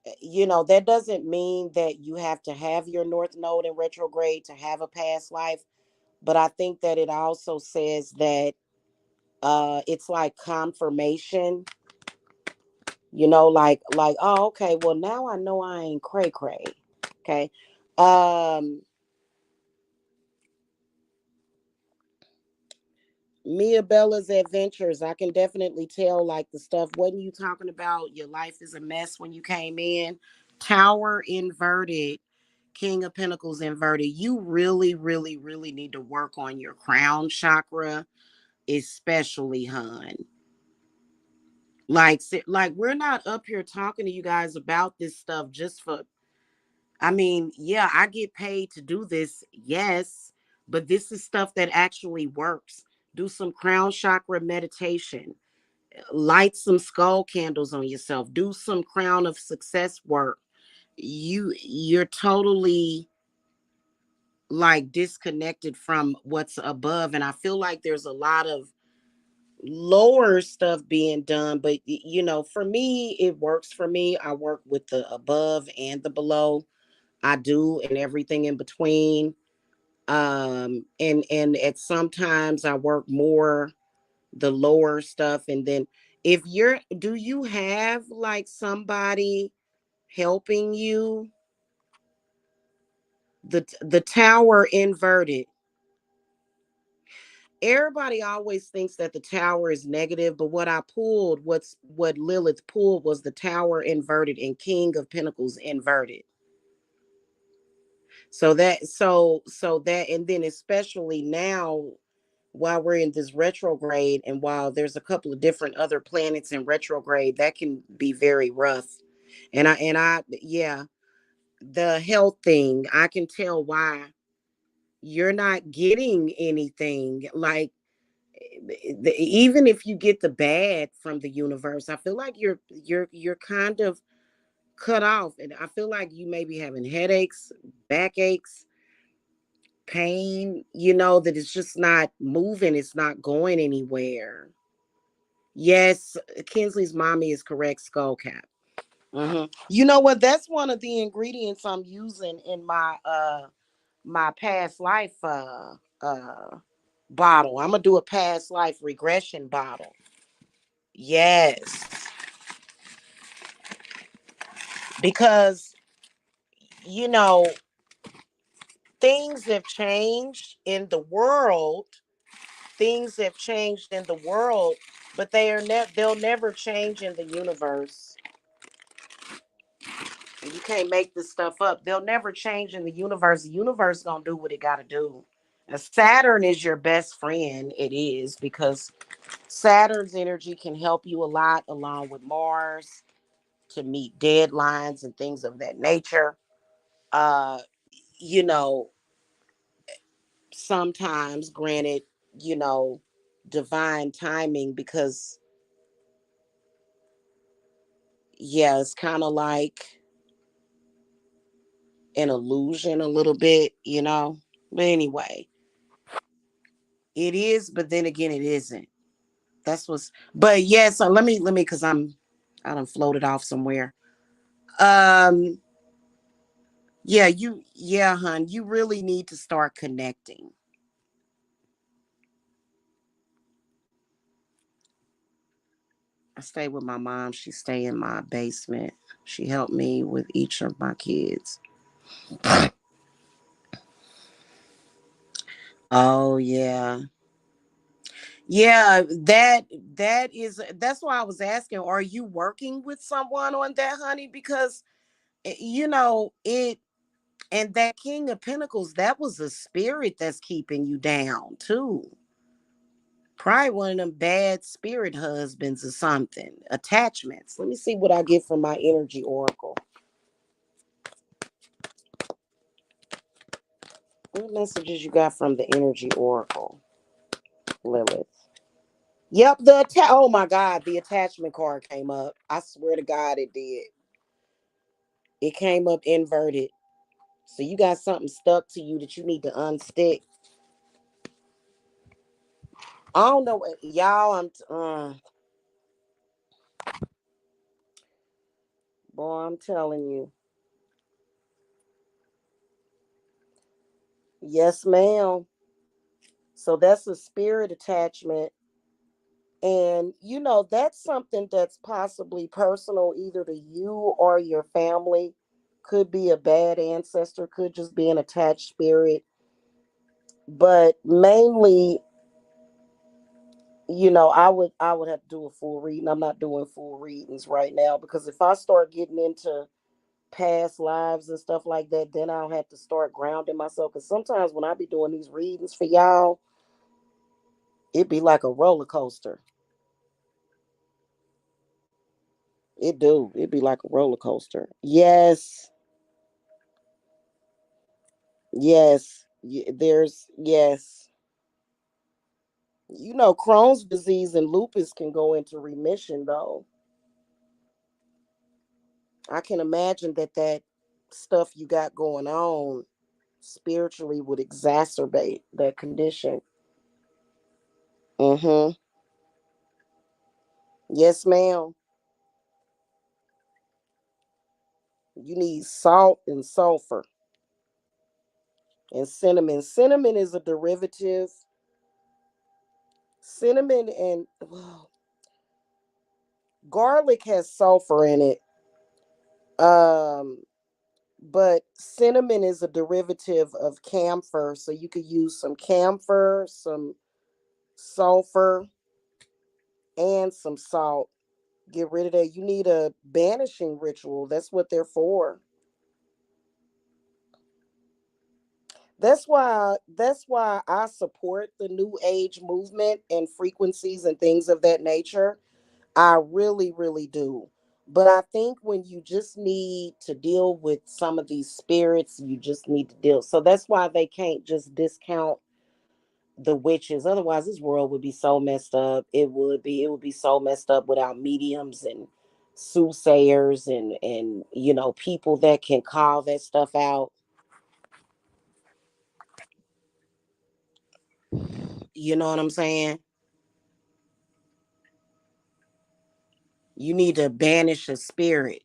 That doesn't mean that you have to have your North Node in retrograde to have a past life, but I think that it also says that it's like confirmation, like, oh, okay, well now I know I ain't cray cray. Okay. Um Mia Bella's adventures, I can definitely tell like the stuff wasn't you talking about your life is a mess when you came in. Tower inverted, King of Pentacles inverted. You really, really, really need to work on your crown chakra, especially, hun. Like we're not up here talking to you guys about this stuff just for. I mean, yeah, I get paid to do this, yes, but this is stuff that actually works. Do some crown chakra meditation. Light some skull candles on yourself. Do some crown of success work. You're totally like disconnected from what's above, and I feel like there's a lot of lower stuff being done, but for me it works. For me, I work with the above and the below. I do, and everything in between. And at sometimes I work more the lower stuff. And then if you're do you have like somebody helping you? The tower inverted. Everybody always thinks that the tower is negative, but what Lilith pulled was the tower inverted and King of Pentacles inverted. So that and then especially now, while we're in this retrograde, and while there's a couple of different other planets in retrograde, that can be very rough. And I yeah, the health thing, I can tell why you're not getting anything. Like, even if you get the bad from the universe, I feel like you're kind of cut off, and I feel like you may be having headaches, backaches, pain, that it's just not moving, it's not going anywhere. Yes, Kinsley's mommy is correct, skull cap. You know what? That's one of the ingredients I'm using in my past life bottle. I'm gonna do a past life regression bottle. Yes, because you know things have changed in the world. Things have changed in the world, but they'll never change in the universe. You can't make this stuff up. They'll never change in the universe. The universe gonna do what it gotta do. Now, Saturn is your best friend. It is, because Saturn's energy can help you a lot, along with Mars, to meet deadlines and things of that nature. Uh, you know, Sometimes, granted, you know, divine timing, because yeah, it's kind of like an illusion a little bit. But anyway, it is, but then again, it isn't. But yeah, so let me, because I done floated off somewhere. Um, yeah, hun, you really need to start connecting. I stay with my mom. She stay in my basement. She helped me with each of my kids. Oh yeah. Yeah, that's why I was asking, are you working with someone on that, honey? Because it, and that King of Pentacles, that was a spirit that's keeping you down too. Probably one of them bad spirit husbands or something. Attachments. Let me see what I get from my energy oracle. What messages you got from the energy oracle, Lilith? Yep, oh my God, the attachment card came up. I swear to God it did. It came up inverted. So you got something stuck to you that you need to unstick. I don't know, y'all. Boy, Boy, I'm telling you. Yes, ma'am. So that's a spirit attachment. And, that's something that's possibly personal either to you or your family. Could be a bad ancestor, could just be an attached spirit. But mainly, I would have to do a full reading. I'm not doing full readings right now because if I start getting into past lives and stuff like that, then I'll have to start grounding myself. Because sometimes when I be doing these readings for y'all, it be like a roller coaster. It do. It be like a roller coaster. Yes. Yes. There's yes. Crohn's disease and lupus can go into remission though. I can imagine that stuff you got going on spiritually would exacerbate that condition. Mm-hmm. Yes, ma'am. You need salt and sulfur and cinnamon. Cinnamon is a derivative. Cinnamon and garlic has sulfur in it. Um, but cinnamon is a derivative of camphor, so you could use some camphor, some sulfur, and some salt. Get rid of that. You need a banishing ritual. That's what they're for. That's why I support the new age movement and frequencies and things of that nature. I really, really do. But I think when you just need to deal with some of these spirits, you just need to deal. So that's why they can't just discount the witches. Otherwise, this world would be so messed up. It would be so messed up without mediums and soothsayers and people that can call that stuff out. You know what I'm saying? You need to banish a spirit.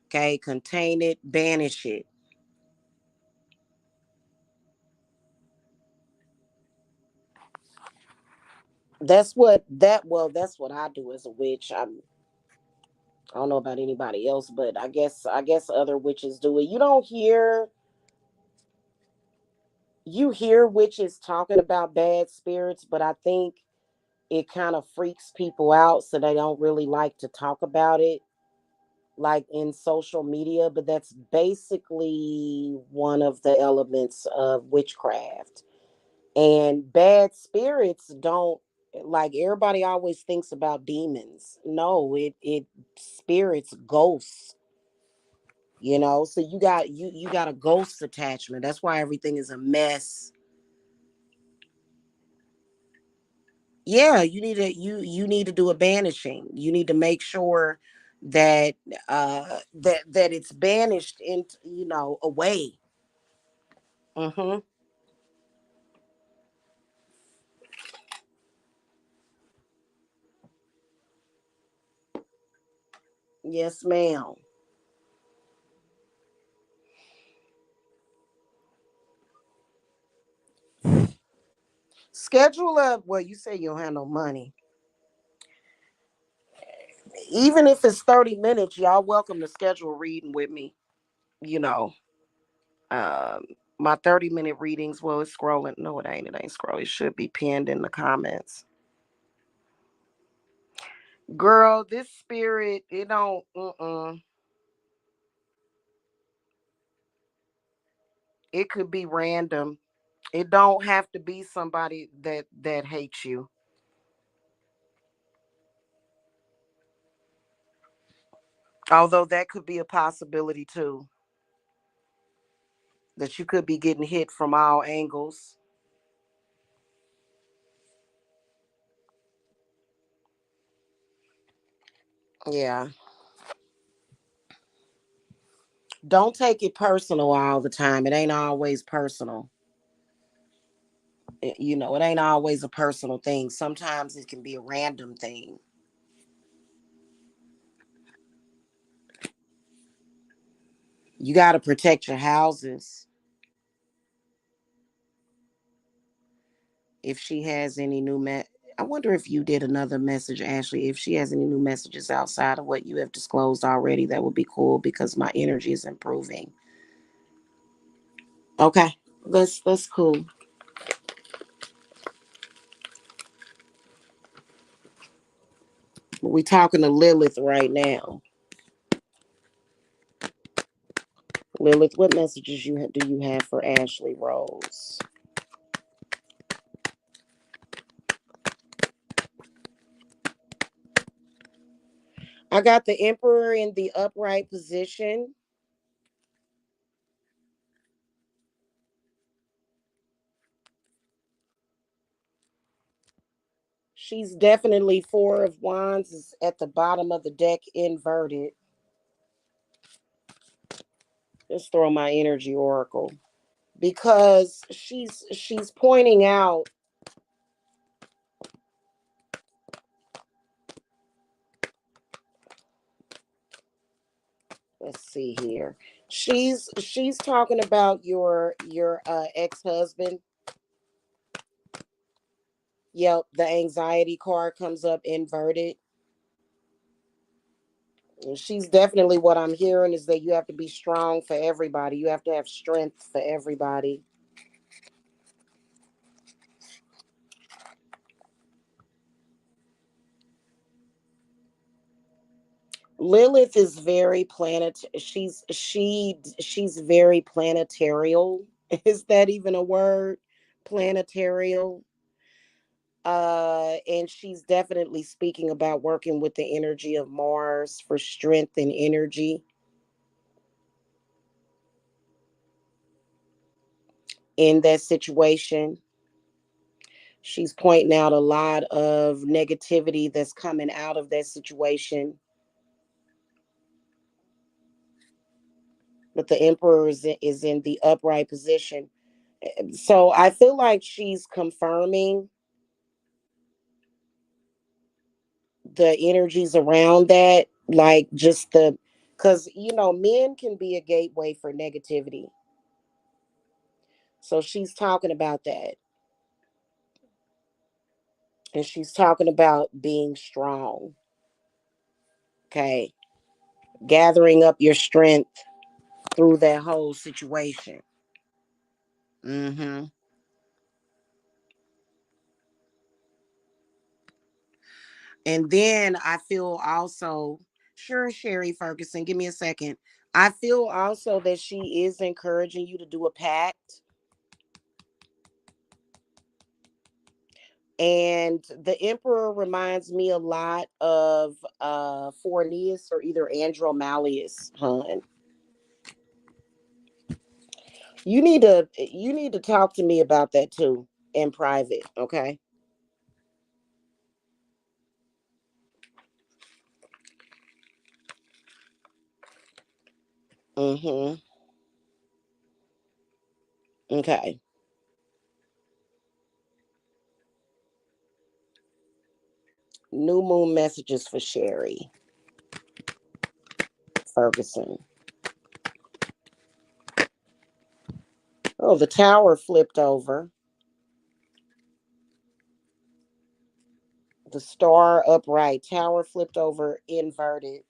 Okay, contain it, banish it. That's what I do as a witch. I don't know about anybody else, but I guess other witches do it. You hear witches talking about bad spirits, but I think it kind of freaks people out, so they don't really like to talk about it like in social media, but that's basically one of the elements of witchcraft. And bad spirits don't, like, everybody always thinks about demons. No, it spirits, ghosts, so you got a ghost attachment. That's why everything is a mess. Yeah, you need to do a banishing. You need to make sure that that it's banished into, away. Mhm. Yes, ma'am. Schedule up. Well, you say you don't have no money. Even if it's 30 minutes, y'all welcome to schedule reading with me. You know, um, my 30-minute readings. Well, it's scrolling. No, it ain't. It ain't scrolling. It should be pinned in the comments. Girl, this spirit, it don't. It could be random. It don't have to be somebody that hates you. Although that could be a possibility too. That you could be getting hit from all angles. Yeah. Don't take it personal all the time. It ain't always personal. It ain't always a personal thing. Sometimes it can be a random thing. You got to protect your houses. If she has any I wonder if you did another message, Ashley. If she has any new messages outside of what you have disclosed already, that would be cool because my energy is improving. Okay, that's cool. We talking to Lilith right now. Lilith, what messages do you have for Ashley Rose? I got the Emperor in the upright position. She's definitely Four of Wands is at the bottom of the deck inverted. Let's throw my energy oracle because she's pointing out. Let's see here. She's talking about your ex-husband. Yep, the anxiety card comes up inverted. She's definitely what I'm hearing is that you have to be strong for everybody. You have to have strength for everybody. Lilith is very she's very planetarial. Is that even a word? Planetarial. And she's definitely speaking about working with the energy of Mars for strength and energy in that situation. She's pointing out a lot of negativity that's coming out of that situation. But the Emperor is in the upright position. So I feel like she's confirming the energies around that, like just because, men can be a gateway for negativity. So she's talking about that. And she's talking about being strong. Okay. Gathering up your strength through that whole situation. Mm-hmm. And then I feel also, sure, Sherry Ferguson, give me a second. I feel also that she is encouraging you to do a pact. And the Emperor reminds me a lot of Forneus or either Andromalius, hun. You need to talk to me about that too in private, okay? Mm-hmm. Okay. New moon messages for Sherry Ferguson. Oh, the tower flipped over. The star upright. Tower flipped over inverted.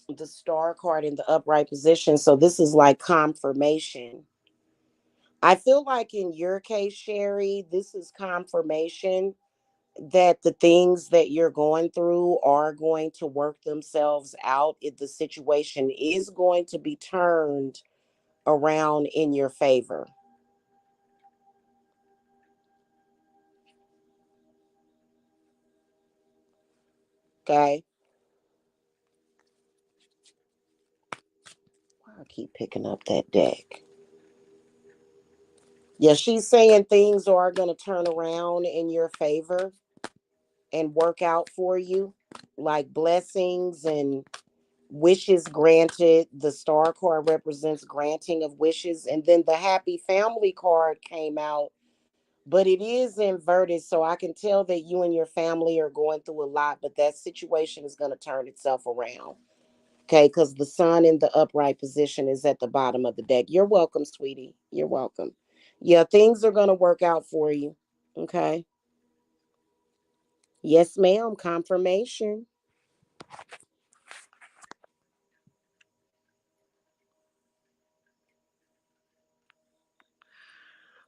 The star card in the upright position. So this is like confirmation. I feel like in your case, Sherry, this is confirmation that the things that you're going through are going to work themselves out. If the situation is going to be turned around in your favor. Okay. I keep picking up that deck. Yeah, she's saying things are going to turn around in your favor and work out for you, like blessings and wishes granted. The star card represents granting of wishes, and then the happy family card came out, but it is inverted, so I can tell that you and your family are going through a lot, but that situation is going to turn itself around. Okay, because the sun in the upright position is at the bottom of the deck. You're welcome, sweetie. You're welcome. Yeah, things are going to work out for you. Okay. Yes, ma'am. Confirmation.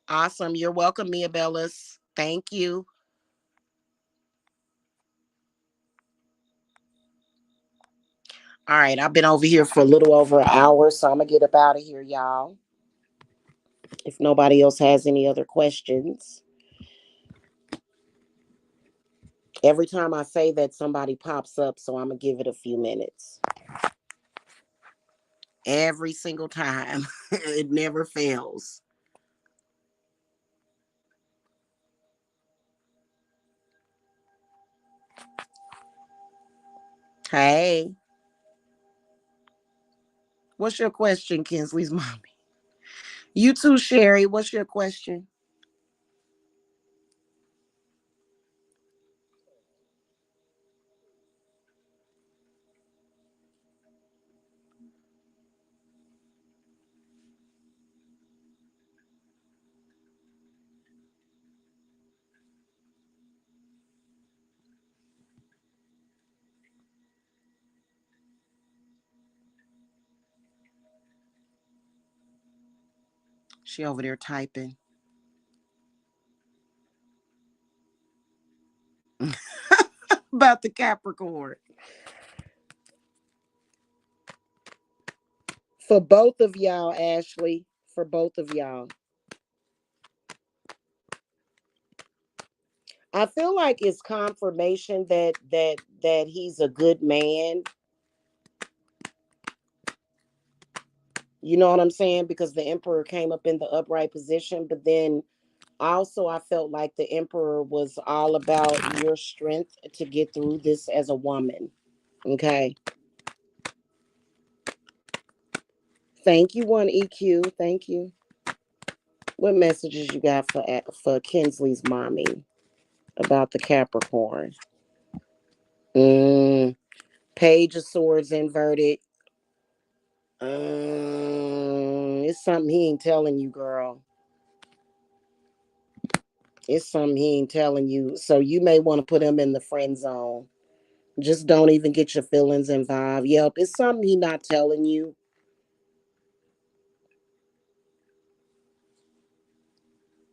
Awesome. You're welcome, Mia Bellis. Thank you. All right. I've been over here for a little over an hour, so I'm going to get up out of here, y'all. If nobody else has any other questions. Every time I say that, somebody pops up, so I'm going to give it a few minutes. Every single time. It never fails. Hey, what's your question, Kinsley's mommy? You too, Sherry. What's your question? She over there typing. About the Capricorn. For both of y'all, Ashley. For both of y'all. I feel like it's confirmation that he's a good man. You know what I'm saying? Because the emperor came up in the upright position, but then also I felt like the emperor was all about your strength to get through this as a woman. Okay. Thank you, one EQ. Thank you. What messages you got for Kinsley's mommy about the Capricorn? Mm, Page of Swords inverted. It's something he ain't telling you, girl. It's something he ain't telling you. So you may want to put him in the friend zone. Just don't even get your feelings involved. Yep, it's something he not telling you.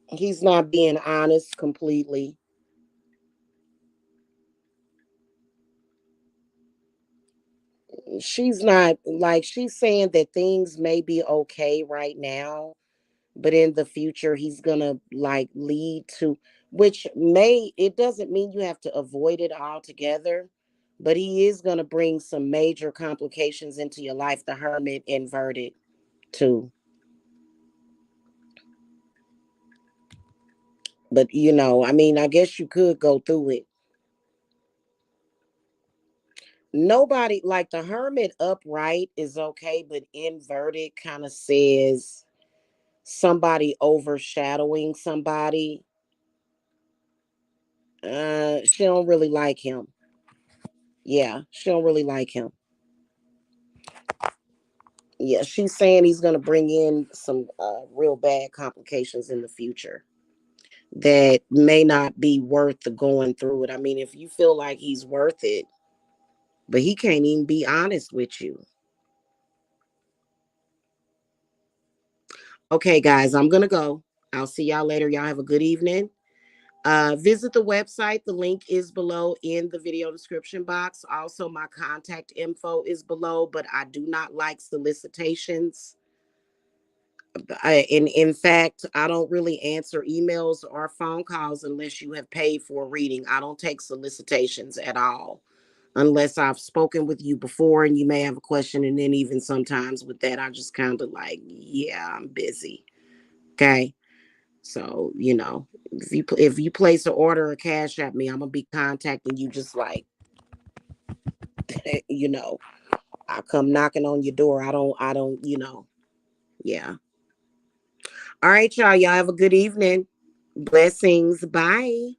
He's not being honest completely. She's not like she's saying that things may be okay right now, but in the future he's gonna like lead to, which may, it doesn't mean you have to avoid it altogether, but he is gonna bring some major complications into your life. The Hermit inverted too. But I mean, I guess you could go through it. Nobody like the Hermit upright is okay, but inverted kind of says somebody overshadowing somebody. She don't really like him. Yeah, she don't really like him. Yeah, she's saying he's gonna bring in some real bad complications in the future that may not be worth the going through it. I mean, if you feel like he's worth it, but he can't even be honest with you. Okay, guys, I'm gonna go. I'll see y'all later. Y'all have a good evening. Visit the website. The link is below in the video description box. Also, my contact info is below, but I do not like solicitations. In fact, I don't really answer emails or phone calls unless you have paid for a reading. I don't take solicitations at all unless I've spoken with you before and you may have a question. And then even sometimes with that, I just kind of like, yeah, I'm busy. Okay. So, if you place an order or cash at me, I'm gonna be contacting you just like, you know, I come knocking on your door. I don't, yeah. All right, y'all. Y'all have a good evening. Blessings. Bye.